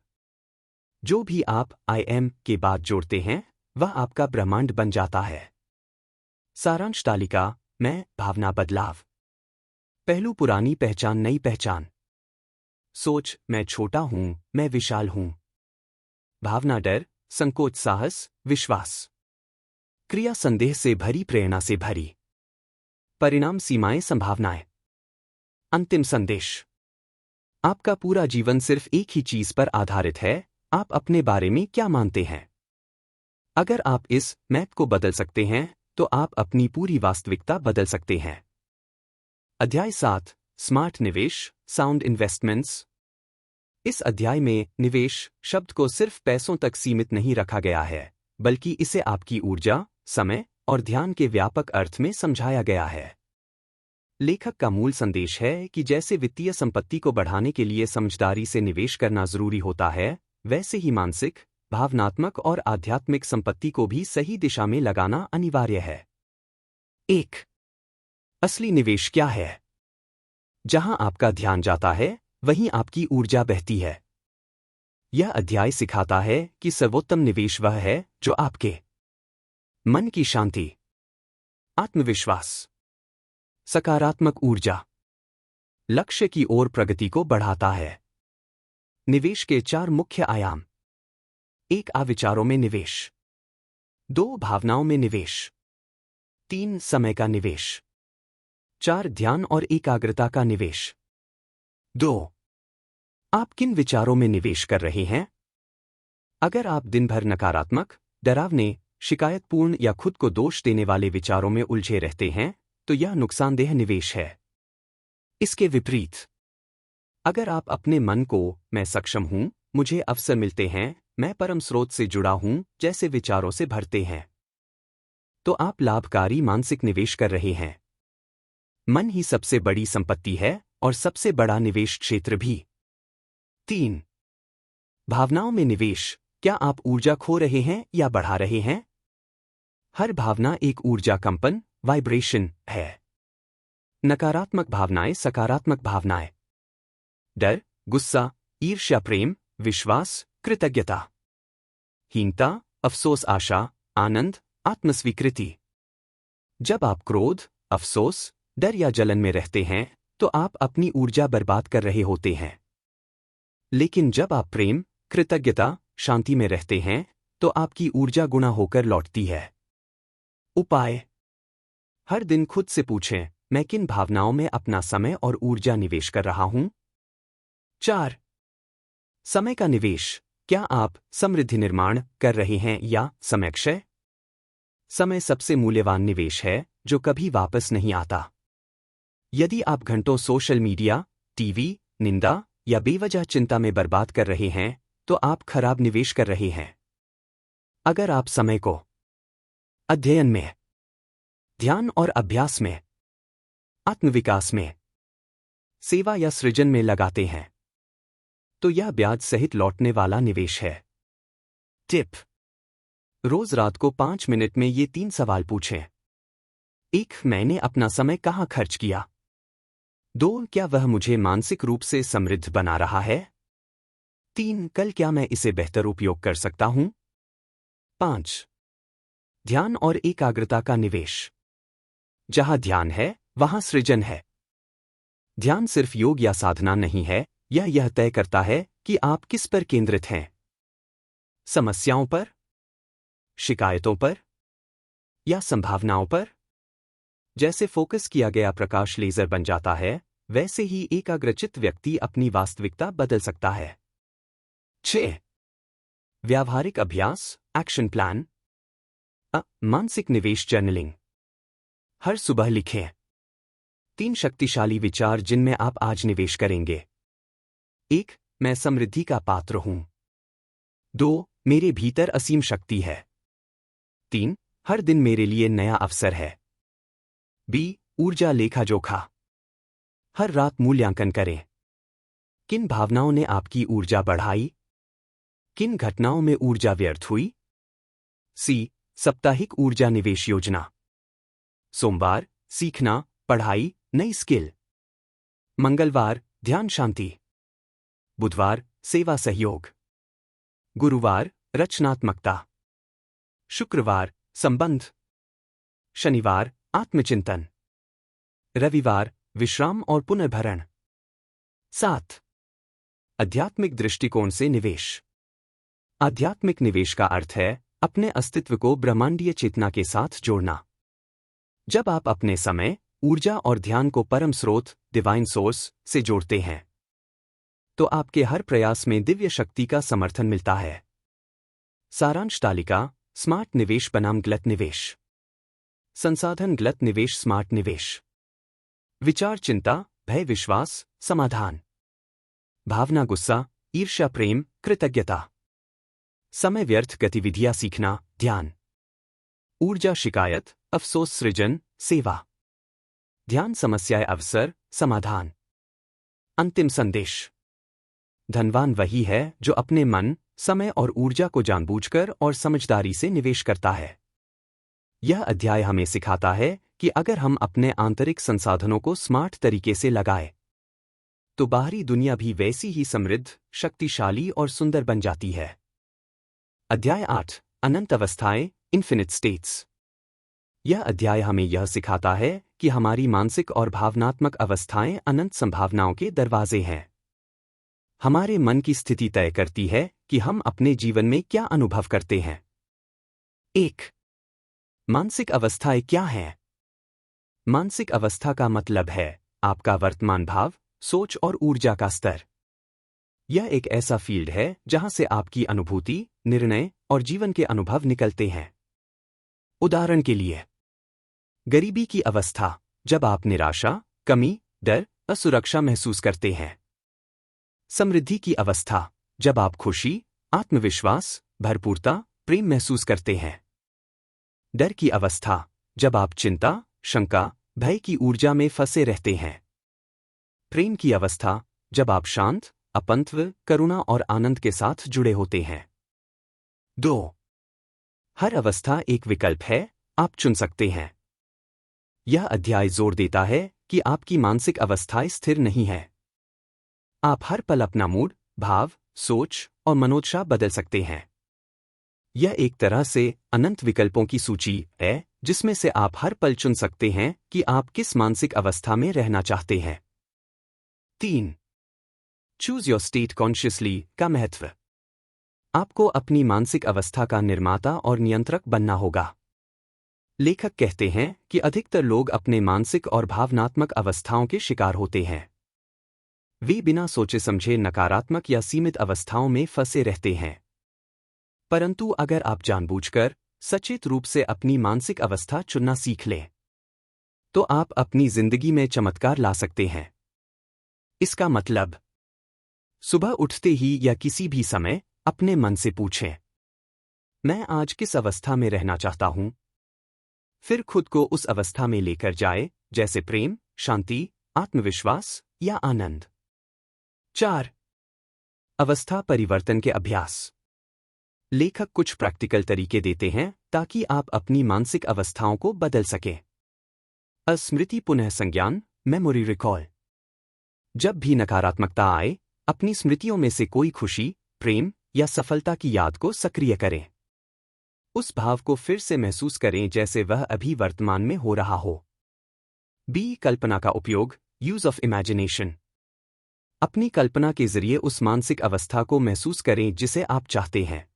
जो भी आप आई एम के बाद जोड़ते हैं वह आपका ब्रह्मांड बन जाता है। सारांश तालिका मैं भावना बदलाव। पहलू पुरानी पहचान नई पहचान। सोच मैं छोटा हूं मैं विशाल हूं। भावना डर संकोच साहस विश्वास। क्रिया संदेह से भरी प्रेरणा से भरी। परिणाम सीमाएं संभावनाएं। अंतिम संदेश आपका पूरा जीवन सिर्फ एक ही चीज पर आधारित है, आप अपने बारे में क्या मानते हैं। अगर आप इस मैप को बदल सकते हैं तो आप अपनी पूरी वास्तविकता बदल सकते हैं। अध्याय 7 स्मार्ट निवेश साउंड इन्वेस्टमेंट्स। इस अध्याय में निवेश शब्द को सिर्फ पैसों तक सीमित नहीं रखा गया है, बल्कि इसे आपकी ऊर्जा, समय और ध्यान के व्यापक अर्थ में समझाया गया है। लेखक का मूल संदेश है कि जैसे वित्तीय संपत्ति को बढ़ाने के लिए समझदारी से निवेश करना जरूरी होता है, वैसे ही मानसिक, भावनात्मक और आध्यात्मिक संपत्ति को भी सही दिशा में लगाना अनिवार्य है। 1. असली निवेश क्या है? जहां आपका ध्यान जाता है वहीं आपकी ऊर्जा बहती है। यह अध्याय सिखाता है कि सर्वोत्तम निवेश वह है जो आपके मन की शांति, आत्मविश्वास, सकारात्मक ऊर्जा, लक्ष्य की ओर प्रगति को बढ़ाता है। निवेश के 4 मुख्य आयाम। 1. विचारों में निवेश। 2. भावनाओं में निवेश। 3. समय का निवेश। 4. ध्यान और एकाग्रता का निवेश। 2. आप किन विचारों में निवेश कर रहे हैं? अगर आप दिन भर नकारात्मक, डरावने, शिकायतपूर्ण या खुद को दोष देने वाले विचारों में उलझे रहते हैं तो यह नुकसानदेह निवेश है। इसके विपरीत, अगर आप अपने मन को मैं सक्षम हूं, मुझे अवसर मिलते हैं, मैं परम स्रोत से जुड़ा हूं जैसे विचारों से भरते हैं, तो आप लाभकारी मानसिक निवेश कर रहे हैं। मन ही सबसे बड़ी संपत्ति है और सबसे बड़ा निवेश क्षेत्र भी। 3. भावनाओं में निवेश। क्या आप ऊर्जा खो रहे हैं या बढ़ा रहे हैं? हर भावना एक ऊर्जा कंपन, वाइब्रेशन है। नकारात्मक भावनाएं, सकारात्मक भावनाएं। डर, गुस्सा, ईर्ष्या, प्रेम, विश्वास, कृतज्ञता। हीनता, अफसोस, आशा, आनंद, आत्मस्वीकृति। जब आप क्रोध, अफसोस, डर या जलन में रहते हैं तो आप अपनी ऊर्जा बर्बाद कर रहे होते हैं। लेकिन जब आप प्रेम, कृतज्ञता, शांति में रहते हैं तो आपकी ऊर्जा गुणा होकर लौटती है। उपाय। हर दिन खुद से पूछें, मैं किन भावनाओं में अपना समय और ऊर्जा निवेश कर रहा हूं? 4. समय का निवेश। क्या आप समृद्धि निर्माण कर रहे हैं या समयक्षय? समय सबसे मूल्यवान निवेश है जो कभी वापस नहीं आता। यदि आप घंटों सोशल मीडिया, टीवी, निंदा या बेवजह चिंता में बर्बाद कर रहे हैं तो आप खराब निवेश कर रहे हैं। अगर आप समय को अध्ययन में, ध्यान और अभ्यास में, आत्मविकास में, सेवा या सृजन में लगाते हैं तो यह ब्याज सहित लौटने वाला निवेश है। टिप। रोज रात को 5 मिनट में ये 3 सवाल पूछें। 1. मैंने अपना समय कहाँ खर्च किया? 2. क्या वह मुझे मानसिक रूप से समृद्ध बना रहा है? 3. कल क्या मैं इसे बेहतर उपयोग कर सकता हूं? 5. ध्यान और एकाग्रता का निवेश। जहां ध्यान है वहां सृजन है। ध्यान सिर्फ योग या साधना नहीं है, यह तय करता है कि आप किस पर केंद्रित हैं। समस्याओं पर, शिकायतों पर या संभावनाओं पर? जैसे फोकस किया गया प्रकाश लेजर बन जाता है, वैसे ही एकाग्रचित्त व्यक्ति अपनी वास्तविकता बदल सकता है। 6. व्यावहारिक अभ्यास, एक्शन प्लान। मानसिक निवेश जर्नलिंग। हर सुबह लिखें 3 शक्तिशाली विचार जिनमें आप आज निवेश करेंगे। 1. मैं समृद्धि का पात्र हूं। 2. मेरे भीतर असीम शक्ति है। 3. हर दिन मेरे लिए नया अवसर है। बी. ऊर्जा लेखा जोखा। हर रात मूल्यांकन करें। किन भावनाओं ने आपकी ऊर्जा बढ़ाई? किन घटनाओं में ऊर्जा व्यर्थ हुई? सी, साप्ताहिक ऊर्जा निवेश योजना। सोमवार, सीखना, पढ़ाई, नई स्किल। मंगलवार, ध्यान शांति। बुधवार, सेवा सहयोग। गुरुवार, रचनात्मकता। शुक्रवार, संबंध। शनिवार, आत्मचिंतन। रविवार, विश्राम और पुनर्भरण। 7. आध्यात्मिक दृष्टिकोण से निवेश। आध्यात्मिक निवेश का अर्थ है अपने अस्तित्व को ब्रह्मांडीय चेतना के साथ जोड़ना। जब आप अपने समय, ऊर्जा और ध्यान को परम स्रोत, डिवाइन सोर्स, से जोड़ते हैं, तो आपके हर प्रयास में दिव्य शक्ति का समर्थन मिलता है। सारांश तालिका: स्मार्ट निवेश बनाम गलत निवेश। संसाधन गलत निवेश, स्मार्ट निवेश। विचार चिंता, भय विश्वास, समाधान। भावना गुस्सा, ईर्ष्या प्रेम, कृतज्ञता। समय व्यर्थ गतिविधियां सीखना, ध्यान। ऊर्जा शिकायत, अफसोस सृजन, सेवा। ध्यान समस्याएं अवसर, समाधान। अंतिम संदेश: धनवान वही है जो अपने मन, समय और ऊर्जा को जानबूझकर और समझदारी से निवेश करता है। यह अध्याय हमें सिखाता है कि अगर हम अपने आंतरिक संसाधनों को स्मार्ट तरीके से लगाएं, तो बाहरी दुनिया भी वैसी ही समृद्ध, शक्तिशाली और सुंदर बन जाती है। अध्याय 8: अनंत अवस्थाएं, इन्फिनिट स्टेट्स। यह अध्याय हमें यह सिखाता है कि हमारी मानसिक और भावनात्मक अवस्थाएं अनंत संभावनाओं के दरवाजे हैं। हमारे मन की स्थिति तय करती है कि हम अपने जीवन में क्या अनुभव करते हैं। 1. मानसिक अवस्थाएं क्या हैं? मानसिक अवस्था का मतलब है आपका वर्तमान भाव, सोच और ऊर्जा का स्तर। यह एक ऐसा फील्ड है जहां से आपकी अनुभूति, निर्णय और जीवन के अनुभव निकलते हैं। उदाहरण के लिए, गरीबी की अवस्था, जब आप निराशा, कमी, डर, असुरक्षा महसूस करते हैं। समृद्धि की अवस्था, जब आप खुशी, आत्मविश्वास, भरपूरता, प्रेम महसूस करते हैं। डर की अवस्था, जब आप चिंता, शंका, भय की ऊर्जा में फंसे रहते हैं। प्रेम की अवस्था, जब आप शांत, अपंत्व, करुणा और आनंद के साथ जुड़े होते हैं। 2. हर अवस्था एक विकल्प है, आप चुन सकते हैं। यह अध्याय जोर देता है कि आपकी मानसिक अवस्थाएं स्थिर नहीं है। आप हर पल अपना मूड, भाव, सोच और मनोदशा बदल सकते हैं। यह एक तरह से अनंत विकल्पों की सूची है जिसमें से आप हर पल चुन सकते हैं कि आप किस मानसिक अवस्था में रहना चाहते हैं। 3. चूज योर स्टेट कॉन्शियसली का महत्व। आपको अपनी मानसिक अवस्था का निर्माता और नियंत्रक बनना होगा। लेखक कहते हैं कि अधिकतर लोग अपने मानसिक और भावनात्मक अवस्थाओं के शिकार होते हैं। वे बिना सोचे समझे नकारात्मक या सीमित अवस्थाओं में फंसे रहते हैं। परंतु अगर आप जानबूझकर, सचेत रूप से अपनी मानसिक अवस्था चुनना सीख लें, तो आप अपनी जिंदगी में चमत्कार ला सकते हैं। इसका मतलब, सुबह उठते ही या किसी भी समय अपने मन से पूछें, मैं आज किस अवस्था में रहना चाहता हूं? फिर खुद को उस अवस्था में लेकर जाए, जैसे प्रेम, शांति, आत्मविश्वास या आनंद। 4. अवस्था परिवर्तन के अभ्यास। लेखक कुछ प्रैक्टिकल तरीके देते हैं ताकि आप अपनी मानसिक अवस्थाओं को बदल सकें। स्मृति पुनः संज्ञान, मेमोरी रिकॉल। जब भी नकारात्मकता आए, अपनी स्मृतियों में से कोई खुशी, प्रेम या सफलता की याद को सक्रिय करें। उस भाव को फिर से महसूस करें जैसे वह अभी वर्तमान में हो रहा हो। बी. कल्पना का उपयोग, यूज ऑफ इमेजिनेशन। अपनी कल्पना के जरिए उस मानसिक अवस्था को महसूस करें जिसे आप चाहते हैं।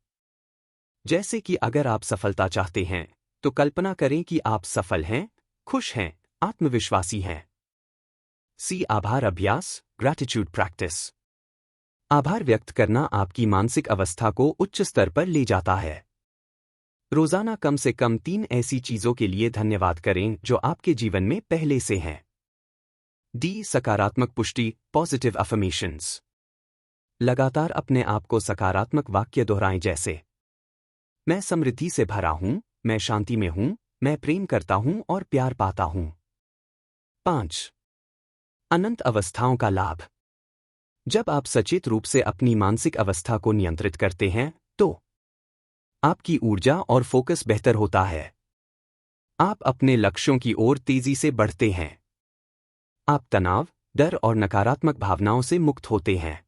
जैसे कि अगर आप सफलता चाहते हैं, तो कल्पना करें कि आप सफल हैं, खुश हैं, आत्मविश्वासी हैं। सी. आभार अभ्यास, ग्रैटिट्यूड प्रैक्टिस। आभार व्यक्त करना आपकी मानसिक अवस्था को उच्च स्तर पर ले जाता है। रोजाना कम से कम 3 ऐसी चीजों के लिए धन्यवाद करें जो आपके जीवन में पहले से हैं। डी. सकारात्मक पुष्टि, पॉजिटिव अफर्मेशंस। लगातार अपने आप को सकारात्मक वाक्य दोहराएं जैसे, मैं समृद्धि से भरा हूं, मैं शांति में हूं, मैं प्रेम करता हूं और प्यार पाता हूं। 5. अनंत अवस्थाओं का लाभ। जब आप सचेत रूप से अपनी मानसिक अवस्था को नियंत्रित करते हैं तो आपकी ऊर्जा और फोकस बेहतर होता है। आप अपने लक्ष्यों की ओर तेजी से बढ़ते हैं। आप तनाव, डर और नकारात्मक भावनाओं से मुक्त होते हैं।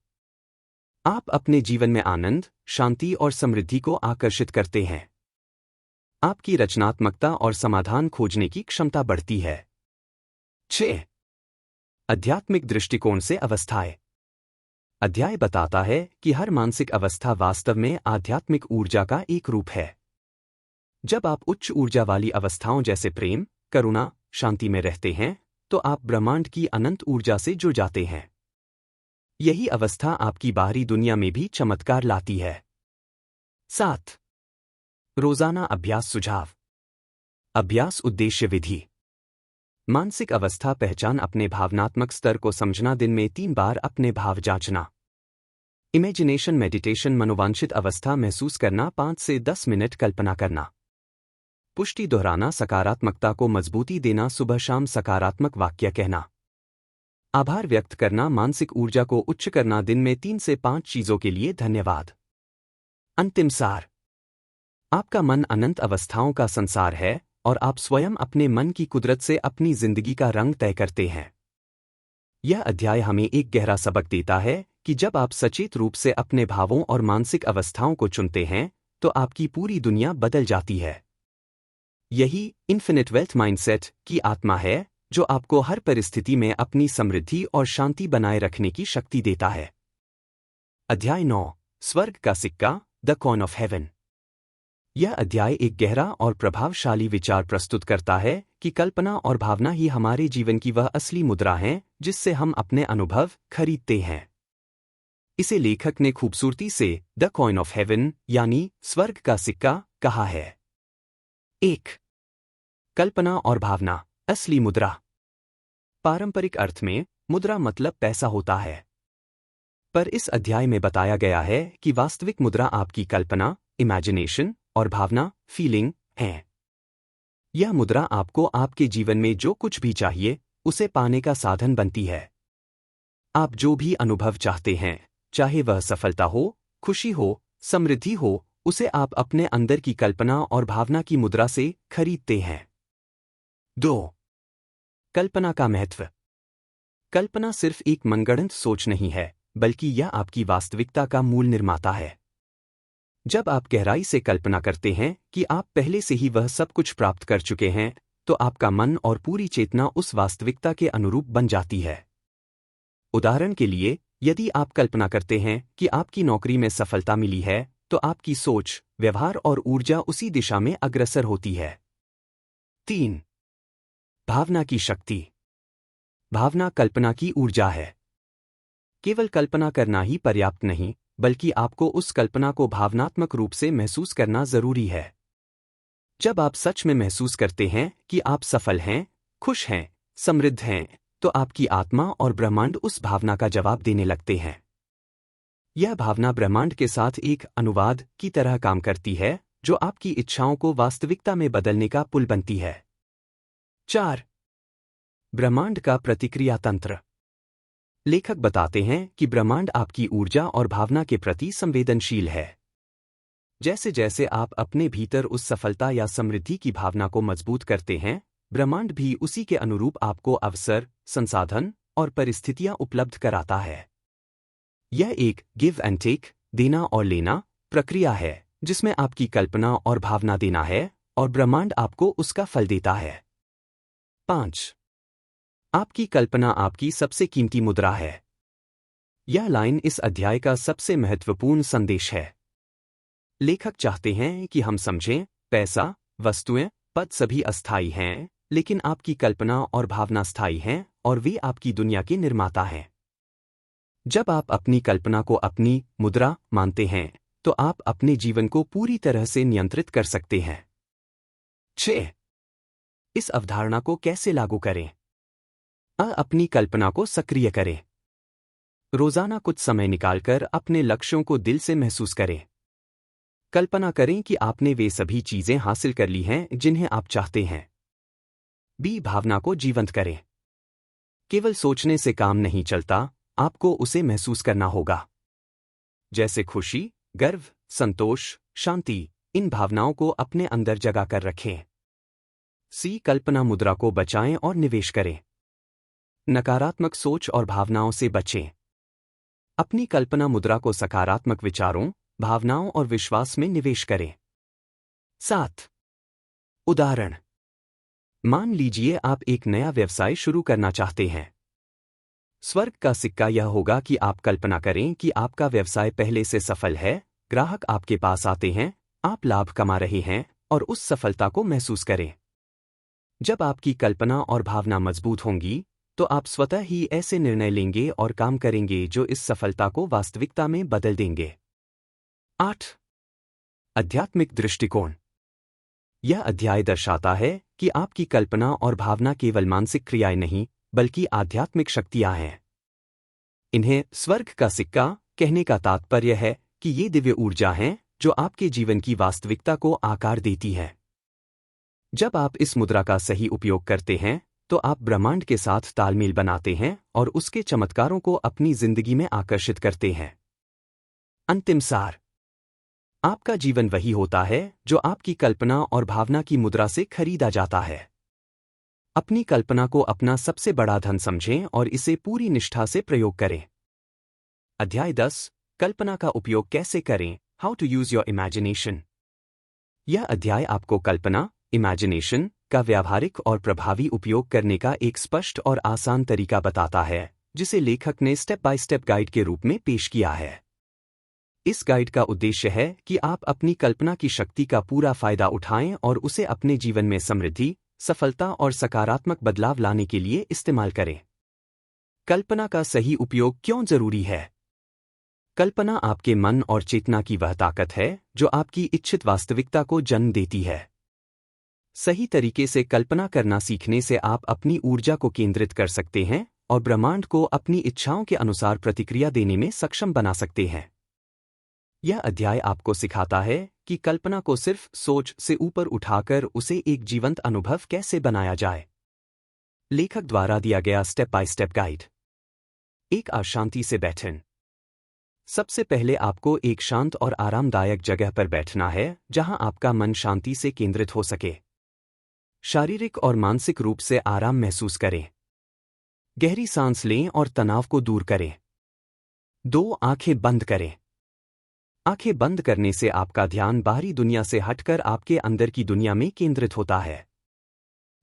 आप अपने जीवन में आनंद, शांति और समृद्धि को आकर्षित करते हैं। आपकी रचनात्मकता और समाधान खोजने की क्षमता बढ़ती है। 6. आध्यात्मिक दृष्टिकोण से अवस्थाएं। अध्याय बताता है कि हर मानसिक अवस्था वास्तव में आध्यात्मिक ऊर्जा का एक रूप है। जब आप उच्च ऊर्जा वाली अवस्थाओं जैसे प्रेम, करुणा, शांति में रहते हैं तो आप ब्रह्मांड की अनंत ऊर्जा से जुड़ जाते हैं। यही अवस्था आपकी बाहरी दुनिया में भी चमत्कार लाती है। 7. रोजाना अभ्यास सुझाव। अभ्यास उद्देश्य विधि। मानसिक अवस्था पहचान अपने भावनात्मक स्तर को समझना। दिन में 3 बार अपने भाव जांचना। इमेजिनेशन मेडिटेशन मनोवांछित अवस्था महसूस करना। 5 से 10 मिनट कल्पना करना। पुष्टि दोहराना सकारात्मकता को मजबूती देना। सुबह शाम सकारात्मक वाक्य कहना। आभार व्यक्त करना मानसिक ऊर्जा को उच्च करना। दिन में 3 से 5 चीजों के लिए धन्यवाद। अंतिम सार। आपका मन अनंत अवस्थाओं का संसार है और आप स्वयं अपने मन की कुदरत से अपनी जिंदगी का रंग तय करते हैं। यह अध्याय हमें एक गहरा सबक देता है कि जब आप सचेत रूप से अपने भावों और मानसिक अवस्थाओं को चुनते हैं तो आपकी पूरी दुनिया बदल जाती है। यही इन्फिनिट वेल्थ माइंडसेट की आत्मा है जो आपको हर परिस्थिति में अपनी समृद्धि और शांति बनाए रखने की शक्ति देता है। अध्याय 9 स्वर्ग का सिक्का द कॉइन ऑफ हेवन। यह अध्याय एक गहरा और प्रभावशाली विचार प्रस्तुत करता है कि कल्पना और भावना ही हमारे जीवन की वह असली मुद्रा हैं जिससे हम अपने अनुभव खरीदते हैं। इसे लेखक ने खूबसूरती से द कॉइन ऑफ हेवन यानी स्वर्ग का सिक्का कहा है। 1. कल्पना और भावना असली मुद्रा। पारंपरिक अर्थ में मुद्रा मतलब पैसा होता है, पर इस अध्याय में बताया गया है कि वास्तविक मुद्रा आपकी कल्पना, इमेजिनेशन और भावना, फीलिंग है। यह मुद्रा आपको आपके जीवन में जो कुछ भी चाहिए उसे पाने का साधन बनती है। आप जो भी अनुभव चाहते हैं, चाहे वह सफलता हो, खुशी हो, समृद्धि हो, उसे आप अपने अंदर की कल्पना और भावना की मुद्रा से खरीदते हैं। 2. कल्पना का महत्व। कल्पना सिर्फ एक मनगढ़ंत सोच नहीं है, बल्कि यह आपकी वास्तविकता का मूल निर्माता है। जब आप गहराई से कल्पना करते हैं कि आप पहले से ही वह सब कुछ प्राप्त कर चुके हैं, तो आपका मन और पूरी चेतना उस वास्तविकता के अनुरूप बन जाती है। उदाहरण के लिए, यदि आप कल्पना करते हैं कि आपकी नौकरी में सफलता मिली है, तो आपकी सोच, व्यवहार और ऊर्जा उसी दिशा में अग्रसर होती है। 3. भावना की शक्ति। भावना कल्पना की ऊर्जा है। केवल कल्पना करना ही पर्याप्त नहीं, बल्कि आपको उस कल्पना को भावनात्मक रूप से महसूस करना जरूरी है। जब आप सच में महसूस करते हैं कि आप सफल हैं, खुश हैं, समृद्ध हैं, तो आपकी आत्मा और ब्रह्मांड उस भावना का जवाब देने लगते हैं। यह भावना ब्रह्मांड के साथ एक अनुवाद की तरह काम करती है, जो आपकी इच्छाओं को वास्तविकता में बदलने का पुल बनती है। 4. ब्रह्मांड का प्रतिक्रिया तंत्र। लेखक बताते हैं कि ब्रह्मांड आपकी ऊर्जा और भावना के प्रति संवेदनशील है। जैसे जैसे आप अपने भीतर उस सफलता या समृद्धि की भावना को मजबूत करते हैं, ब्रह्मांड भी उसी के अनुरूप आपको अवसर, संसाधन और परिस्थितियां उपलब्ध कराता है। यह एक गिव एंड टेक, देना और लेना प्रक्रिया है, जिसमें आपकी कल्पना और भावना देना है और ब्रह्मांड आपको उसका फल देता है। 5. आपकी कल्पना आपकी सबसे कीमती मुद्रा है। यह लाइन इस अध्याय का सबसे महत्वपूर्ण संदेश है। लेखक चाहते हैं कि हम समझें, पैसा, वस्तुएं, पद सभी अस्थायी हैं, लेकिन आपकी कल्पना और भावना स्थायी हैं और वे आपकी दुनिया के निर्माता हैं। जब आप अपनी कल्पना को अपनी मुद्रा मानते हैं, तो आप अपने जीवन को पूरी तरह से नियंत्रित कर सकते हैं। 6. इस अवधारणा को कैसे लागू करें? अपनी कल्पना को सक्रिय करें। रोजाना कुछ समय निकालकर अपने लक्ष्यों को दिल से महसूस करें। कल्पना करें कि आपने वे सभी चीजें हासिल कर ली हैं जिन्हें आप चाहते हैं। भावना को जीवंत करें। केवल सोचने से काम नहीं चलता, आपको उसे महसूस करना होगा। जैसे खुशी, गर्व, संतोष, शांति, इन भावनाओं को अपने अंदर जगा कर रखें। सी, कल्पना मुद्रा को बचाएं और निवेश करें। नकारात्मक सोच और भावनाओं से बचें। अपनी कल्पना मुद्रा को सकारात्मक विचारों, भावनाओं और विश्वास में निवेश करें। 7. उदाहरण। मान लीजिए आप एक नया व्यवसाय शुरू करना चाहते हैं। स्वर्ग का सिक्का यह होगा कि आप कल्पना करें कि आपका व्यवसाय पहले से सफल है, ग्राहक आपके पास आते हैं, आप लाभ कमा रहे हैं और उस सफलता को महसूस करें। जब आपकी कल्पना और भावना मजबूत होंगी, तो आप स्वतः ही ऐसे निर्णय लेंगे और काम करेंगे जो इस सफलता को वास्तविकता में बदल देंगे। 8. आध्यात्मिक दृष्टिकोण। यह अध्याय दर्शाता है कि आपकी कल्पना और भावना केवल मानसिक क्रियाएं नहीं, बल्कि आध्यात्मिक शक्तियां हैं। इन्हें स्वर्ग का सिक्का कहने का तात्पर्य है कि ये दिव्य ऊर्जा हैं जो आपके जीवन की वास्तविकता को आकार देती है। जब आप इस मुद्रा का सही उपयोग करते हैं, तो आप ब्रह्मांड के साथ तालमेल बनाते हैं और उसके चमत्कारों को अपनी जिंदगी में आकर्षित करते हैं। अंतिम सार। आपका जीवन वही होता है जो आपकी कल्पना और भावना की मुद्रा से खरीदा जाता है। अपनी कल्पना को अपना सबसे बड़ा धन समझें और इसे पूरी निष्ठा से प्रयोग करें। अध्याय 10, कल्पना का उपयोग कैसे करें, how to use your imagination. यह अध्याय आपको कल्पना, इमेजिनेशन का व्यावहारिक और प्रभावी उपयोग करने का एक स्पष्ट और आसान तरीका बताता है, जिसे लेखक ने स्टेप बाय स्टेप गाइड के रूप में पेश किया है। इस गाइड का उद्देश्य है कि आप अपनी कल्पना की शक्ति का पूरा फायदा उठाएं और उसे अपने जीवन में समृद्धि, सफलता और सकारात्मक बदलाव लाने के लिए इस्तेमाल करें। कल्पना का सही उपयोग क्यों जरूरी है? कल्पना आपके मन और चेतना की वह ताकत है जो आपकी इच्छित वास्तविकता को जन्म देती है। सही तरीके से कल्पना करना सीखने से आप अपनी ऊर्जा को केंद्रित कर सकते हैं और ब्रह्मांड को अपनी इच्छाओं के अनुसार प्रतिक्रिया देने में सक्षम बना सकते हैं। यह अध्याय आपको सिखाता है कि कल्पना को सिर्फ सोच से ऊपर उठाकर उसे एक जीवंत अनुभव कैसे बनाया जाए। लेखक द्वारा दिया गया स्टेप बाय स्टेप गाइड। 1. शांति से बैठें। सबसे पहले आपको एक शांत और आरामदायक जगह पर बैठना है जहां आपका मन शांति से केंद्रित हो सके। शारीरिक और मानसिक रूप से आराम महसूस करें। गहरी सांस लें और तनाव को दूर करें। 2. आंखें बंद करें। आंखें बंद करने से आपका ध्यान बाहरी दुनिया से हटकर आपके अंदर की दुनिया में केंद्रित होता है।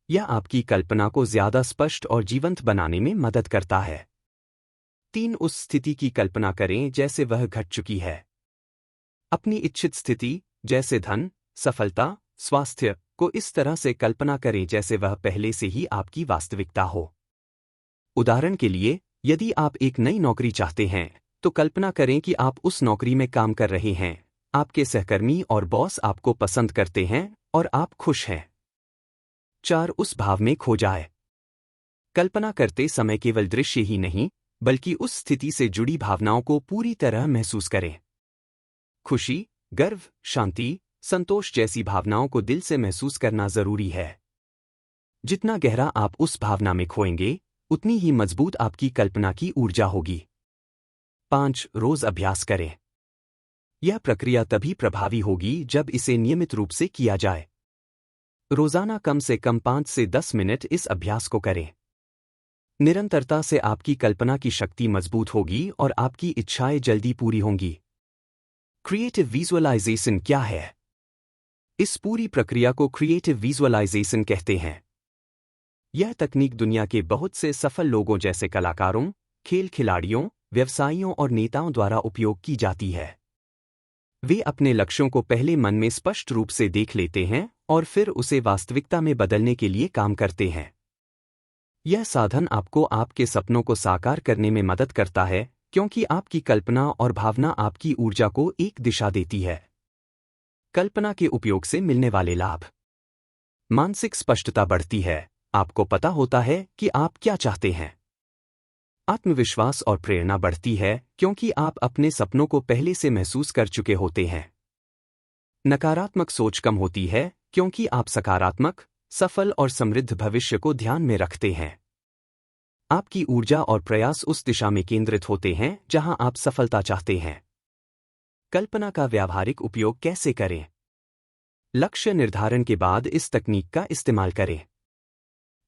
यह आपकी कल्पना को ज्यादा स्पष्ट और जीवंत बनाने में मदद करता है। 3. उस स्थिति की कल्पना करें जैसे वह घट चुकी है। अपनी इच्छित स्थिति, जैसे धन, सफलता, स्वास्थ्य, को इस तरह से कल्पना करें जैसे वह पहले से ही आपकी वास्तविकता हो। उदाहरण के लिए, यदि आप एक नई नौकरी चाहते हैं, तो कल्पना करें कि आप उस नौकरी में काम कर रहे हैं, आपके सहकर्मी और बॉस आपको पसंद करते हैं और आप खुश हैं। 4. उस भाव में खो जाए। कल्पना करते समय केवल दृश्य ही नहीं, बल्कि उस स्थिति से जुड़ी भावनाओं को पूरी तरह महसूस करें। खुशी, गर्व, शांति, संतोष जैसी भावनाओं को दिल से महसूस करना जरूरी है। जितना गहरा आप उस भावना में खोएंगे, उतनी ही मजबूत आपकी कल्पना की ऊर्जा होगी। 5. रोज अभ्यास करें। यह प्रक्रिया तभी प्रभावी होगी जब इसे नियमित रूप से किया जाए। रोजाना कम से कम 5 से 10 मिनट इस अभ्यास को करें। निरंतरता से आपकी कल्पना की शक्ति मजबूत होगी और आपकी इच्छाएं जल्दी पूरी होंगी। क्रिएटिव विजुअलाइजेशन क्या है? इस पूरी प्रक्रिया को क्रिएटिव विजुअलाइजेशन कहते हैं। यह तकनीक दुनिया के बहुत से सफल लोगों जैसे कलाकारों, खेल खिलाड़ियों, व्यवसायियों और नेताओं द्वारा उपयोग की जाती है। वे अपने लक्ष्यों को पहले मन में स्पष्ट रूप से देख लेते हैं और फिर उसे वास्तविकता में बदलने के लिए काम करते हैं। यह साधन आपको आपके सपनों को साकार करने में मदद करता है, क्योंकि आपकी कल्पना और भावना आपकी ऊर्जा को एक दिशा देती है। कल्पना के उपयोग से मिलने वाले लाभ। मानसिक स्पष्टता बढ़ती है, आपको पता होता है कि आप क्या चाहते हैं। आत्मविश्वास और प्रेरणा बढ़ती है, क्योंकि आप अपने सपनों को पहले से महसूस कर चुके होते हैं। नकारात्मक सोच कम होती है, क्योंकि आप सकारात्मक, सफल और समृद्ध भविष्य को ध्यान में रखते हैं। आपकी ऊर्जा और प्रयास उस दिशा में केंद्रित होते हैं जहां आप सफलता चाहते हैं। कल्पना का व्यावहारिक उपयोग कैसे करें? लक्ष्य निर्धारण के बाद इस तकनीक का इस्तेमाल करें।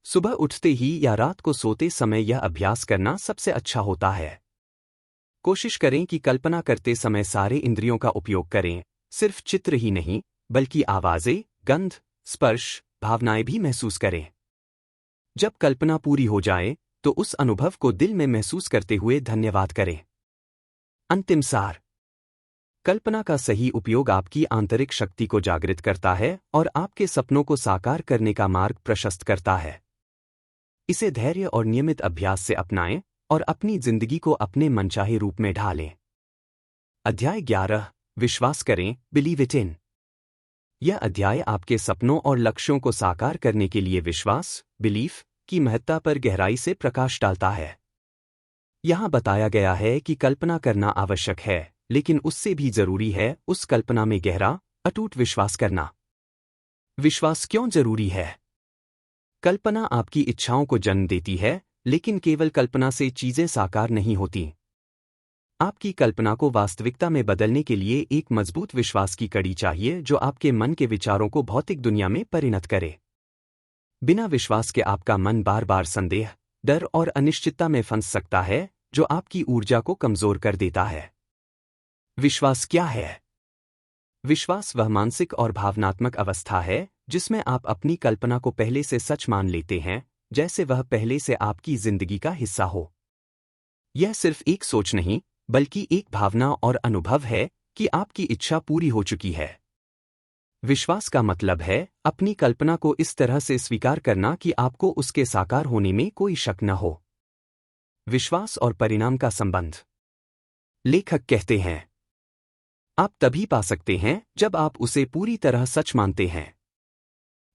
सुबह उठते ही या रात को सोते समय यह अभ्यास करना सबसे अच्छा होता है। कोशिश करें कि कल्पना करते समय सारे इंद्रियों का उपयोग करें, सिर्फ चित्र ही नहीं, बल्कि आवाजें, गंध, स्पर्श, भावनाएं भी महसूस करें। जब कल्पना पूरी हो जाए, तो उस अनुभव को दिल में महसूस करते हुए धन्यवाद करें। अंतिम सार: कल्पना का सही उपयोग आपकी आंतरिक शक्ति को जागृत करता है और आपके सपनों को साकार करने का मार्ग प्रशस्त करता है। इसे धैर्य और नियमित अभ्यास से अपनाएं और अपनी जिंदगी को अपने मनचाहे रूप में ढालें। अध्याय 11: विश्वास करें, बिलीव इट इन। यह अध्याय आपके सपनों और लक्ष्यों को साकार करने के लिए विश्वास, बिलीफ, की महत्ता पर गहराई से प्रकाश डालता है। यहां बताया गया है कि कल्पना करना आवश्यक है, लेकिन उससे भी जरूरी है उस कल्पना में गहरा, अटूट विश्वास करना। विश्वास क्यों जरूरी है? कल्पना आपकी इच्छाओं को जन्म देती है, लेकिन केवल कल्पना से चीजें साकार नहीं होती। आपकी कल्पना को वास्तविकता में बदलने के लिए एक मजबूत विश्वास की कड़ी चाहिए जो आपके मन के विचारों को भौतिक दुनिया में परिणत करे। बिना विश्वास के आपका मन बार बार संदेह, डर और अनिश्चितता में फंस सकता है, जो आपकी ऊर्जा को कमजोर कर देता है। विश्वास क्या है? विश्वास वह मानसिक और भावनात्मक अवस्था है जिसमें आप अपनी कल्पना को पहले से सच मान लेते हैं, जैसे वह पहले से आपकी जिंदगी का हिस्सा हो। यह सिर्फ एक सोच नहीं, बल्कि एक भावना और अनुभव है कि आपकी इच्छा पूरी हो चुकी है। विश्वास का मतलब है अपनी कल्पना को इस तरह से स्वीकार करना कि आपको उसके साकार होने में कोई शक न हो। विश्वास और परिणाम का संबंध। लेखक कहते हैं, आप तभी पा सकते हैं जब आप उसे पूरी तरह सच मानते हैं।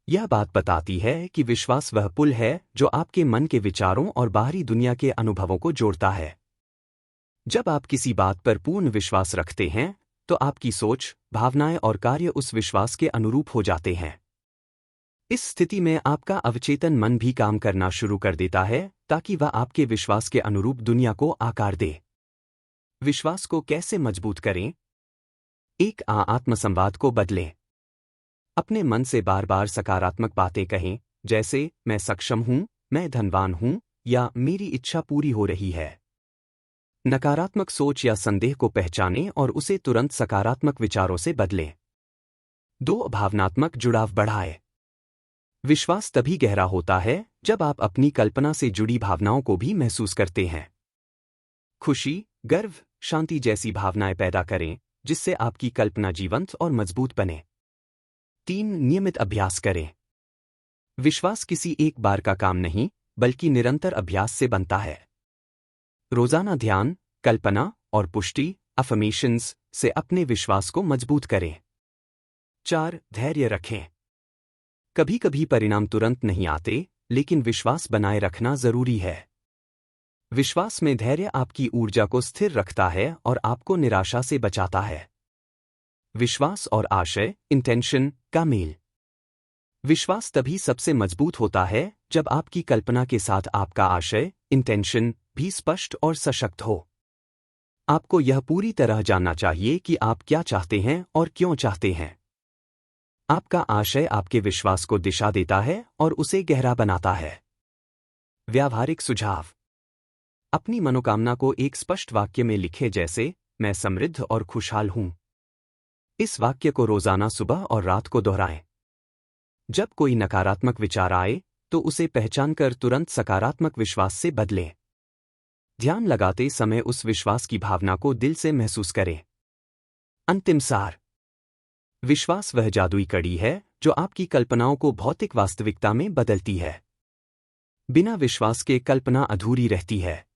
यह बात बताती है कि विश्वास वह पुल है जो आपके मन के विचारों और बाहरी दुनिया के अनुभवों को जोड़ता है। जब आप किसी बात पर पूर्ण विश्वास रखते हैं, तो आपकी सोच, भावनाएं और कार्य उस विश्वास के अनुरूप हो जाते हैं। इस स्थिति में आपका अवचेतन मन भी काम करना शुरू कर देता है ताकि वह आपके विश्वास के अनुरूप दुनिया को आकार दे। विश्वास को कैसे मजबूत करें? एक आत्मसंवाद को बदलें। अपने मन से बार बार सकारात्मक बातें कहें, जैसे मैं सक्षम हूं, मैं धनवान हूं, या मेरी इच्छा पूरी हो रही है। नकारात्मक सोच या संदेह को पहचानें और उसे तुरंत सकारात्मक विचारों से बदलें। 2. भावनात्मक जुड़ाव बढ़ाएं। विश्वास तभी गहरा होता है जब आप अपनी कल्पना से जुड़ी भावनाओं को भी महसूस करते हैं। खुशी, गर्व, शांति जैसी भावनाएं पैदा करें, जिससे आपकी कल्पना जीवंत और मजबूत बने। 3. नियमित अभ्यास करें। विश्वास किसी एक बार का काम नहीं, बल्कि निरंतर अभ्यास से बनता है। रोजाना ध्यान, कल्पना और पुष्टि, अफर्मेशंस, से अपने विश्वास को मजबूत करें। 4. धैर्य रखें। कभी कभी परिणाम तुरंत नहीं आते, लेकिन विश्वास बनाए रखना जरूरी है। विश्वास में धैर्य आपकी ऊर्जा को स्थिर रखता है और आपको निराशा से बचाता है। विश्वास और आशय, इंटेंशन, का मेल। विश्वास तभी सबसे मजबूत होता है जब आपकी कल्पना के साथ आपका आशय, इंटेंशन, भी स्पष्ट और सशक्त हो। आपको यह पूरी तरह जानना चाहिए कि आप क्या चाहते हैं और क्यों चाहते हैं। आपका आशय आपके विश्वास को दिशा देता है और उसे गहरा बनाता है। व्यावहारिक सुझाव। अपनी मनोकामना को एक स्पष्ट वाक्य में लिखें, जैसे मैं समृद्ध और खुशहाल हूं। इस वाक्य को रोजाना सुबह और रात को दोहराएं। जब कोई नकारात्मक विचार आए, तो उसे पहचानकर तुरंत सकारात्मक विश्वास से बदलें। ध्यान लगाते समय उस विश्वास की भावना को दिल से महसूस करें। अंतिम सार। विश्वास वह जादुई कड़ी है जो आपकी कल्पनाओं को भौतिक वास्तविकता में बदलती है। बिना विश्वास के कल्पना अधूरी रहती है।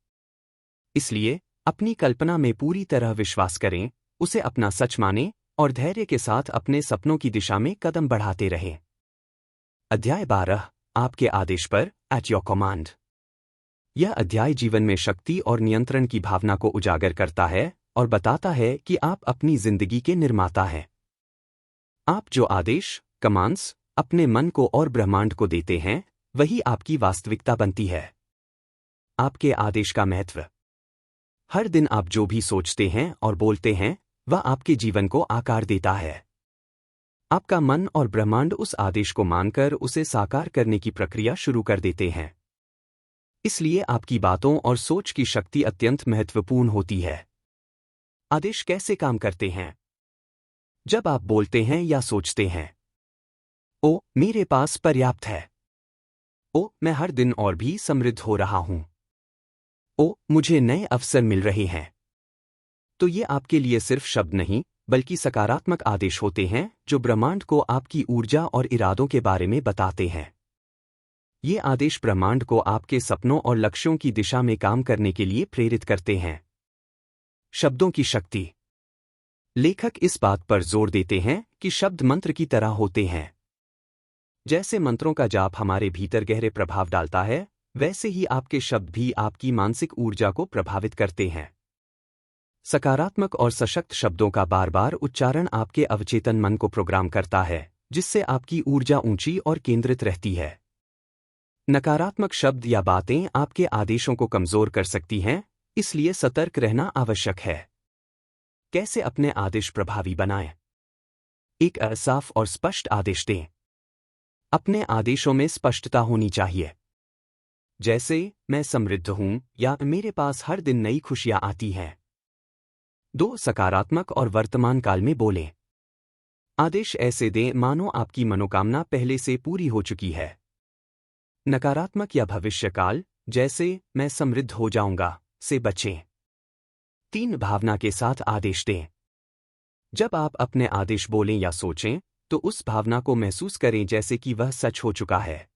इसलिए अपनी कल्पना में पूरी तरह विश्वास करें, उसे अपना सच मानें और धैर्य के साथ अपने सपनों की दिशा में कदम बढ़ाते रहें। अध्याय 12, आपके आदेश पर, एट योर कमांड। यह अध्याय जीवन में शक्ति और नियंत्रण की भावना को उजागर करता है और बताता है कि आप अपनी जिंदगी के निर्माता हैं। आप जो आदेश, कमांड्स, अपने मन को और ब्रह्मांड को देते हैं, वही आपकी वास्तविकता बनती है। आपके आदेश का महत्व। हर दिन आप जो भी सोचते हैं और बोलते हैं, वह आपके जीवन को आकार देता है। आपका मन और ब्रह्मांड उस आदेश को मानकर उसे साकार करने की प्रक्रिया शुरू कर देते हैं। इसलिए आपकी बातों और सोच की शक्ति अत्यंत महत्वपूर्ण होती है। आदेश कैसे काम करते हैं? जब आप बोलते हैं या सोचते हैं, ओ मेरे पास पर्याप्त है, ओ मैं हर दिन और भी समृद्ध हो रहा हूं, ओ मुझे नए अवसर मिल रहे हैं, तो ये आपके लिए सिर्फ शब्द नहीं बल्कि सकारात्मक आदेश होते हैं जो ब्रह्मांड को आपकी ऊर्जा और इरादों के बारे में बताते हैं। ये आदेश ब्रह्मांड को आपके सपनों और लक्ष्यों की दिशा में काम करने के लिए प्रेरित करते हैं। शब्दों की शक्ति। लेखक इस बात पर जोर देते हैं कि शब्द मंत्र की तरह होते हैं। जैसे मंत्रों का जाप हमारे भीतर गहरे प्रभाव डालता है, वैसे ही आपके शब्द भी आपकी मानसिक ऊर्जा को प्रभावित करते हैं। सकारात्मक और सशक्त शब्दों का बार बार उच्चारण आपके अवचेतन मन को प्रोग्राम करता है, जिससे आपकी ऊर्जा ऊंची और केंद्रित रहती है। नकारात्मक शब्द या बातें आपके आदेशों को कमजोर कर सकती हैं, इसलिए सतर्क रहना आवश्यक है। कैसे अपने आदेश प्रभावी बनाएं? एक साफ और स्पष्ट आदेश दें। अपने आदेशों में स्पष्टता होनी चाहिए। जैसे मैं समृद्ध हूं या मेरे पास हर दिन नई खुशियां आती हैं। 2. सकारात्मक और वर्तमान काल में बोलें। आदेश ऐसे दें मानो आपकी मनोकामना पहले से पूरी हो चुकी है। नकारात्मक या भविष्यकाल, जैसे मैं समृद्ध हो जाऊंगा, से बचें। 3. भावना के साथ आदेश दें। जब आप अपने आदेश बोलें या सोचें, तो उस भावना को महसूस करें जैसे कि वह सच हो चुका है।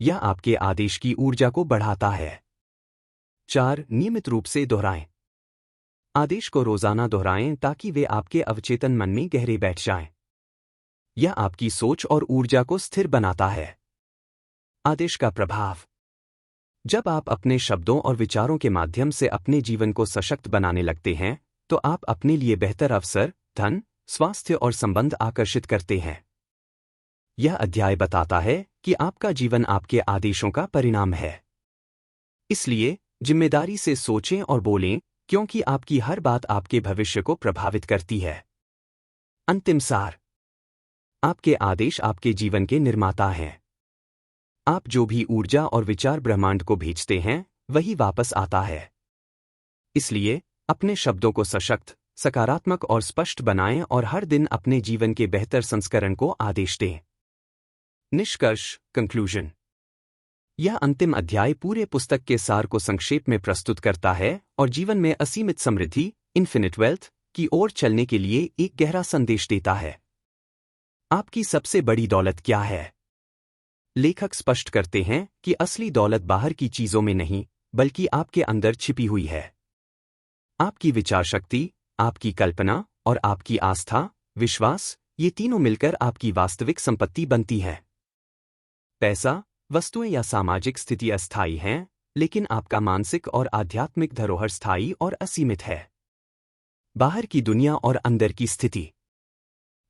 यह आपके आदेश की ऊर्जा को बढ़ाता है। 4. नियमित रूप से दोहराएं। आदेश को रोजाना दोहराएं ताकि वे आपके अवचेतन मन में गहरे बैठ जाएं। यह आपकी सोच और ऊर्जा को स्थिर बनाता है। आदेश का प्रभाव। जब आप अपने शब्दों और विचारों के माध्यम से अपने जीवन को सशक्त बनाने लगते हैं, तो आप अपने लिए बेहतर अवसर, धन, स्वास्थ्य और संबंध आकर्षित करते हैं। यह अध्याय बताता है कि आपका जीवन आपके आदेशों का परिणाम है। इसलिए जिम्मेदारी से सोचें और बोलें, क्योंकि आपकी हर बात आपके भविष्य को प्रभावित करती है। अंतिम सार। आपके आदेश आपके जीवन के निर्माता हैं। आप जो भी ऊर्जा और विचार ब्रह्मांड को भेजते हैं, वही वापस आता है। इसलिए अपने शब्दों को सशक्त, सकारात्मक और स्पष्ट बनाएं और हर दिन अपने जीवन के बेहतर संस्करण को आदेश दें। निष्कर्ष, कंक्लूजन। यह अंतिम अध्याय पूरे पुस्तक के सार को संक्षेप में प्रस्तुत करता है और जीवन में असीमित समृद्धि, इन्फिनिट वेल्थ, की ओर चलने के लिए एक गहरा संदेश देता है। आपकी सबसे बड़ी दौलत क्या है? लेखक स्पष्ट करते हैं कि असली दौलत बाहर की चीजों में नहीं, बल्कि आपके अंदर छिपी हुई है। आपकी विचार शक्ति, आपकी कल्पना और आपकी आस्था, विश्वास, ये तीनों मिलकर आपकी वास्तविक संपत्ति बनती है। पैसा, वस्तुएं या सामाजिक स्थिति अस्थायी हैं, लेकिन आपका मानसिक और आध्यात्मिक धरोहर स्थायी और असीमित है। बाहर की दुनिया और अंदर की स्थिति।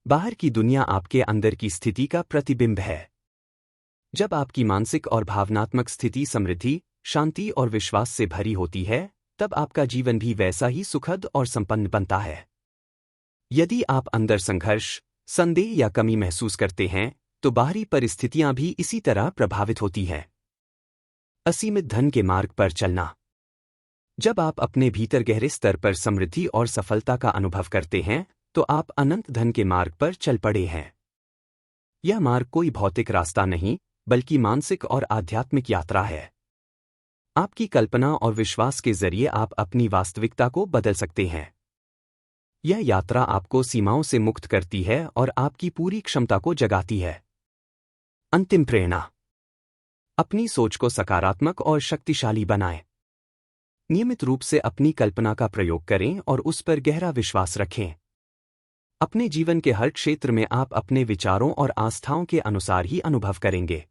बाहर की दुनिया आपके अंदर की स्थिति का प्रतिबिंब है। जब आपकी मानसिक और भावनात्मक स्थिति समृद्धि, शांति और विश्वास से भरी होती है, तब आपका जीवन भी वैसा ही सुखद और संपन्न बनता है। यदि आप अंदर संघर्ष, संदेह या कमी महसूस करते हैं, तो बाहरी परिस्थितियां भी इसी तरह प्रभावित होती हैं। असीमित धन के मार्ग पर चलना। जब आप अपने भीतर गहरे स्तर पर समृद्धि और सफलता का अनुभव करते हैं, तो आप अनंत धन के मार्ग पर चल पड़े हैं। यह मार्ग कोई भौतिक रास्ता नहीं, बल्कि मानसिक और आध्यात्मिक यात्रा है। आपकी कल्पना और विश्वास के जरिए आप अपनी वास्तविकता को बदल सकते हैं। यह यात्रा आपको सीमाओं से मुक्त करती है और आपकी पूरी क्षमता को जगाती है। अंतिम प्रेरणा। अपनी सोच को सकारात्मक और शक्तिशाली बनाएं। नियमित रूप से अपनी कल्पना का प्रयोग करें और उस पर गहरा विश्वास रखें। अपने जीवन के हर क्षेत्र में आप अपने विचारों और आस्थाओं के अनुसार ही अनुभव करेंगे।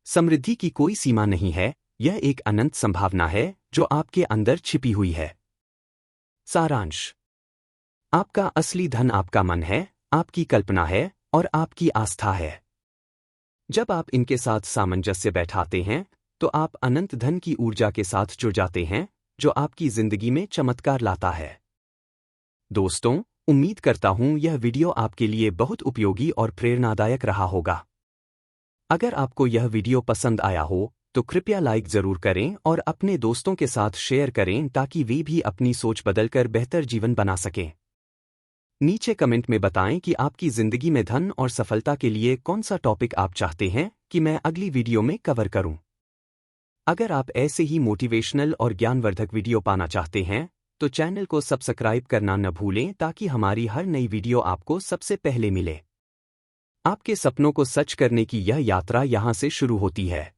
समृद्धि की कोई सीमा नहीं है, यह एक अनंत संभावना है जो आपके अंदर छिपी हुई है। सारांश। आपका असली धन आपका मन है, आपकी कल्पना है और आपकी आस्था है। जब आप इनके साथ सामंजस्य बैठाते हैं, तो आप अनंत धन की ऊर्जा के साथ जुड़ जाते हैं, जो आपकी जिंदगी में चमत्कार लाता है। दोस्तों, उम्मीद करता हूं यह वीडियो आपके लिए बहुत उपयोगी और प्रेरणादायक रहा होगा। अगर आपको यह वीडियो पसंद आया हो, तो कृपया लाइक जरूर करें और अपने दोस्तों के साथ शेयर करें ताकि वे भी अपनी सोच बदलकर बेहतर जीवन बना सकें। नीचे कमेंट में बताएं कि आपकी जिंदगी में धन और सफलता के लिए कौन सा टॉपिक आप चाहते हैं कि मैं अगली वीडियो में कवर करूं। अगर आप ऐसे ही मोटिवेशनल और ज्ञानवर्धक वीडियो पाना चाहते हैं, तो चैनल को सब्सक्राइब करना न भूलें ताकि हमारी हर नई वीडियो आपको सबसे पहले मिले। आपके सपनों को सच करने की यह यात्रा यहां से शुरू होती है।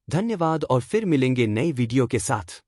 धन्यवाद और फिर मिलेंगे नई वीडियो के साथ।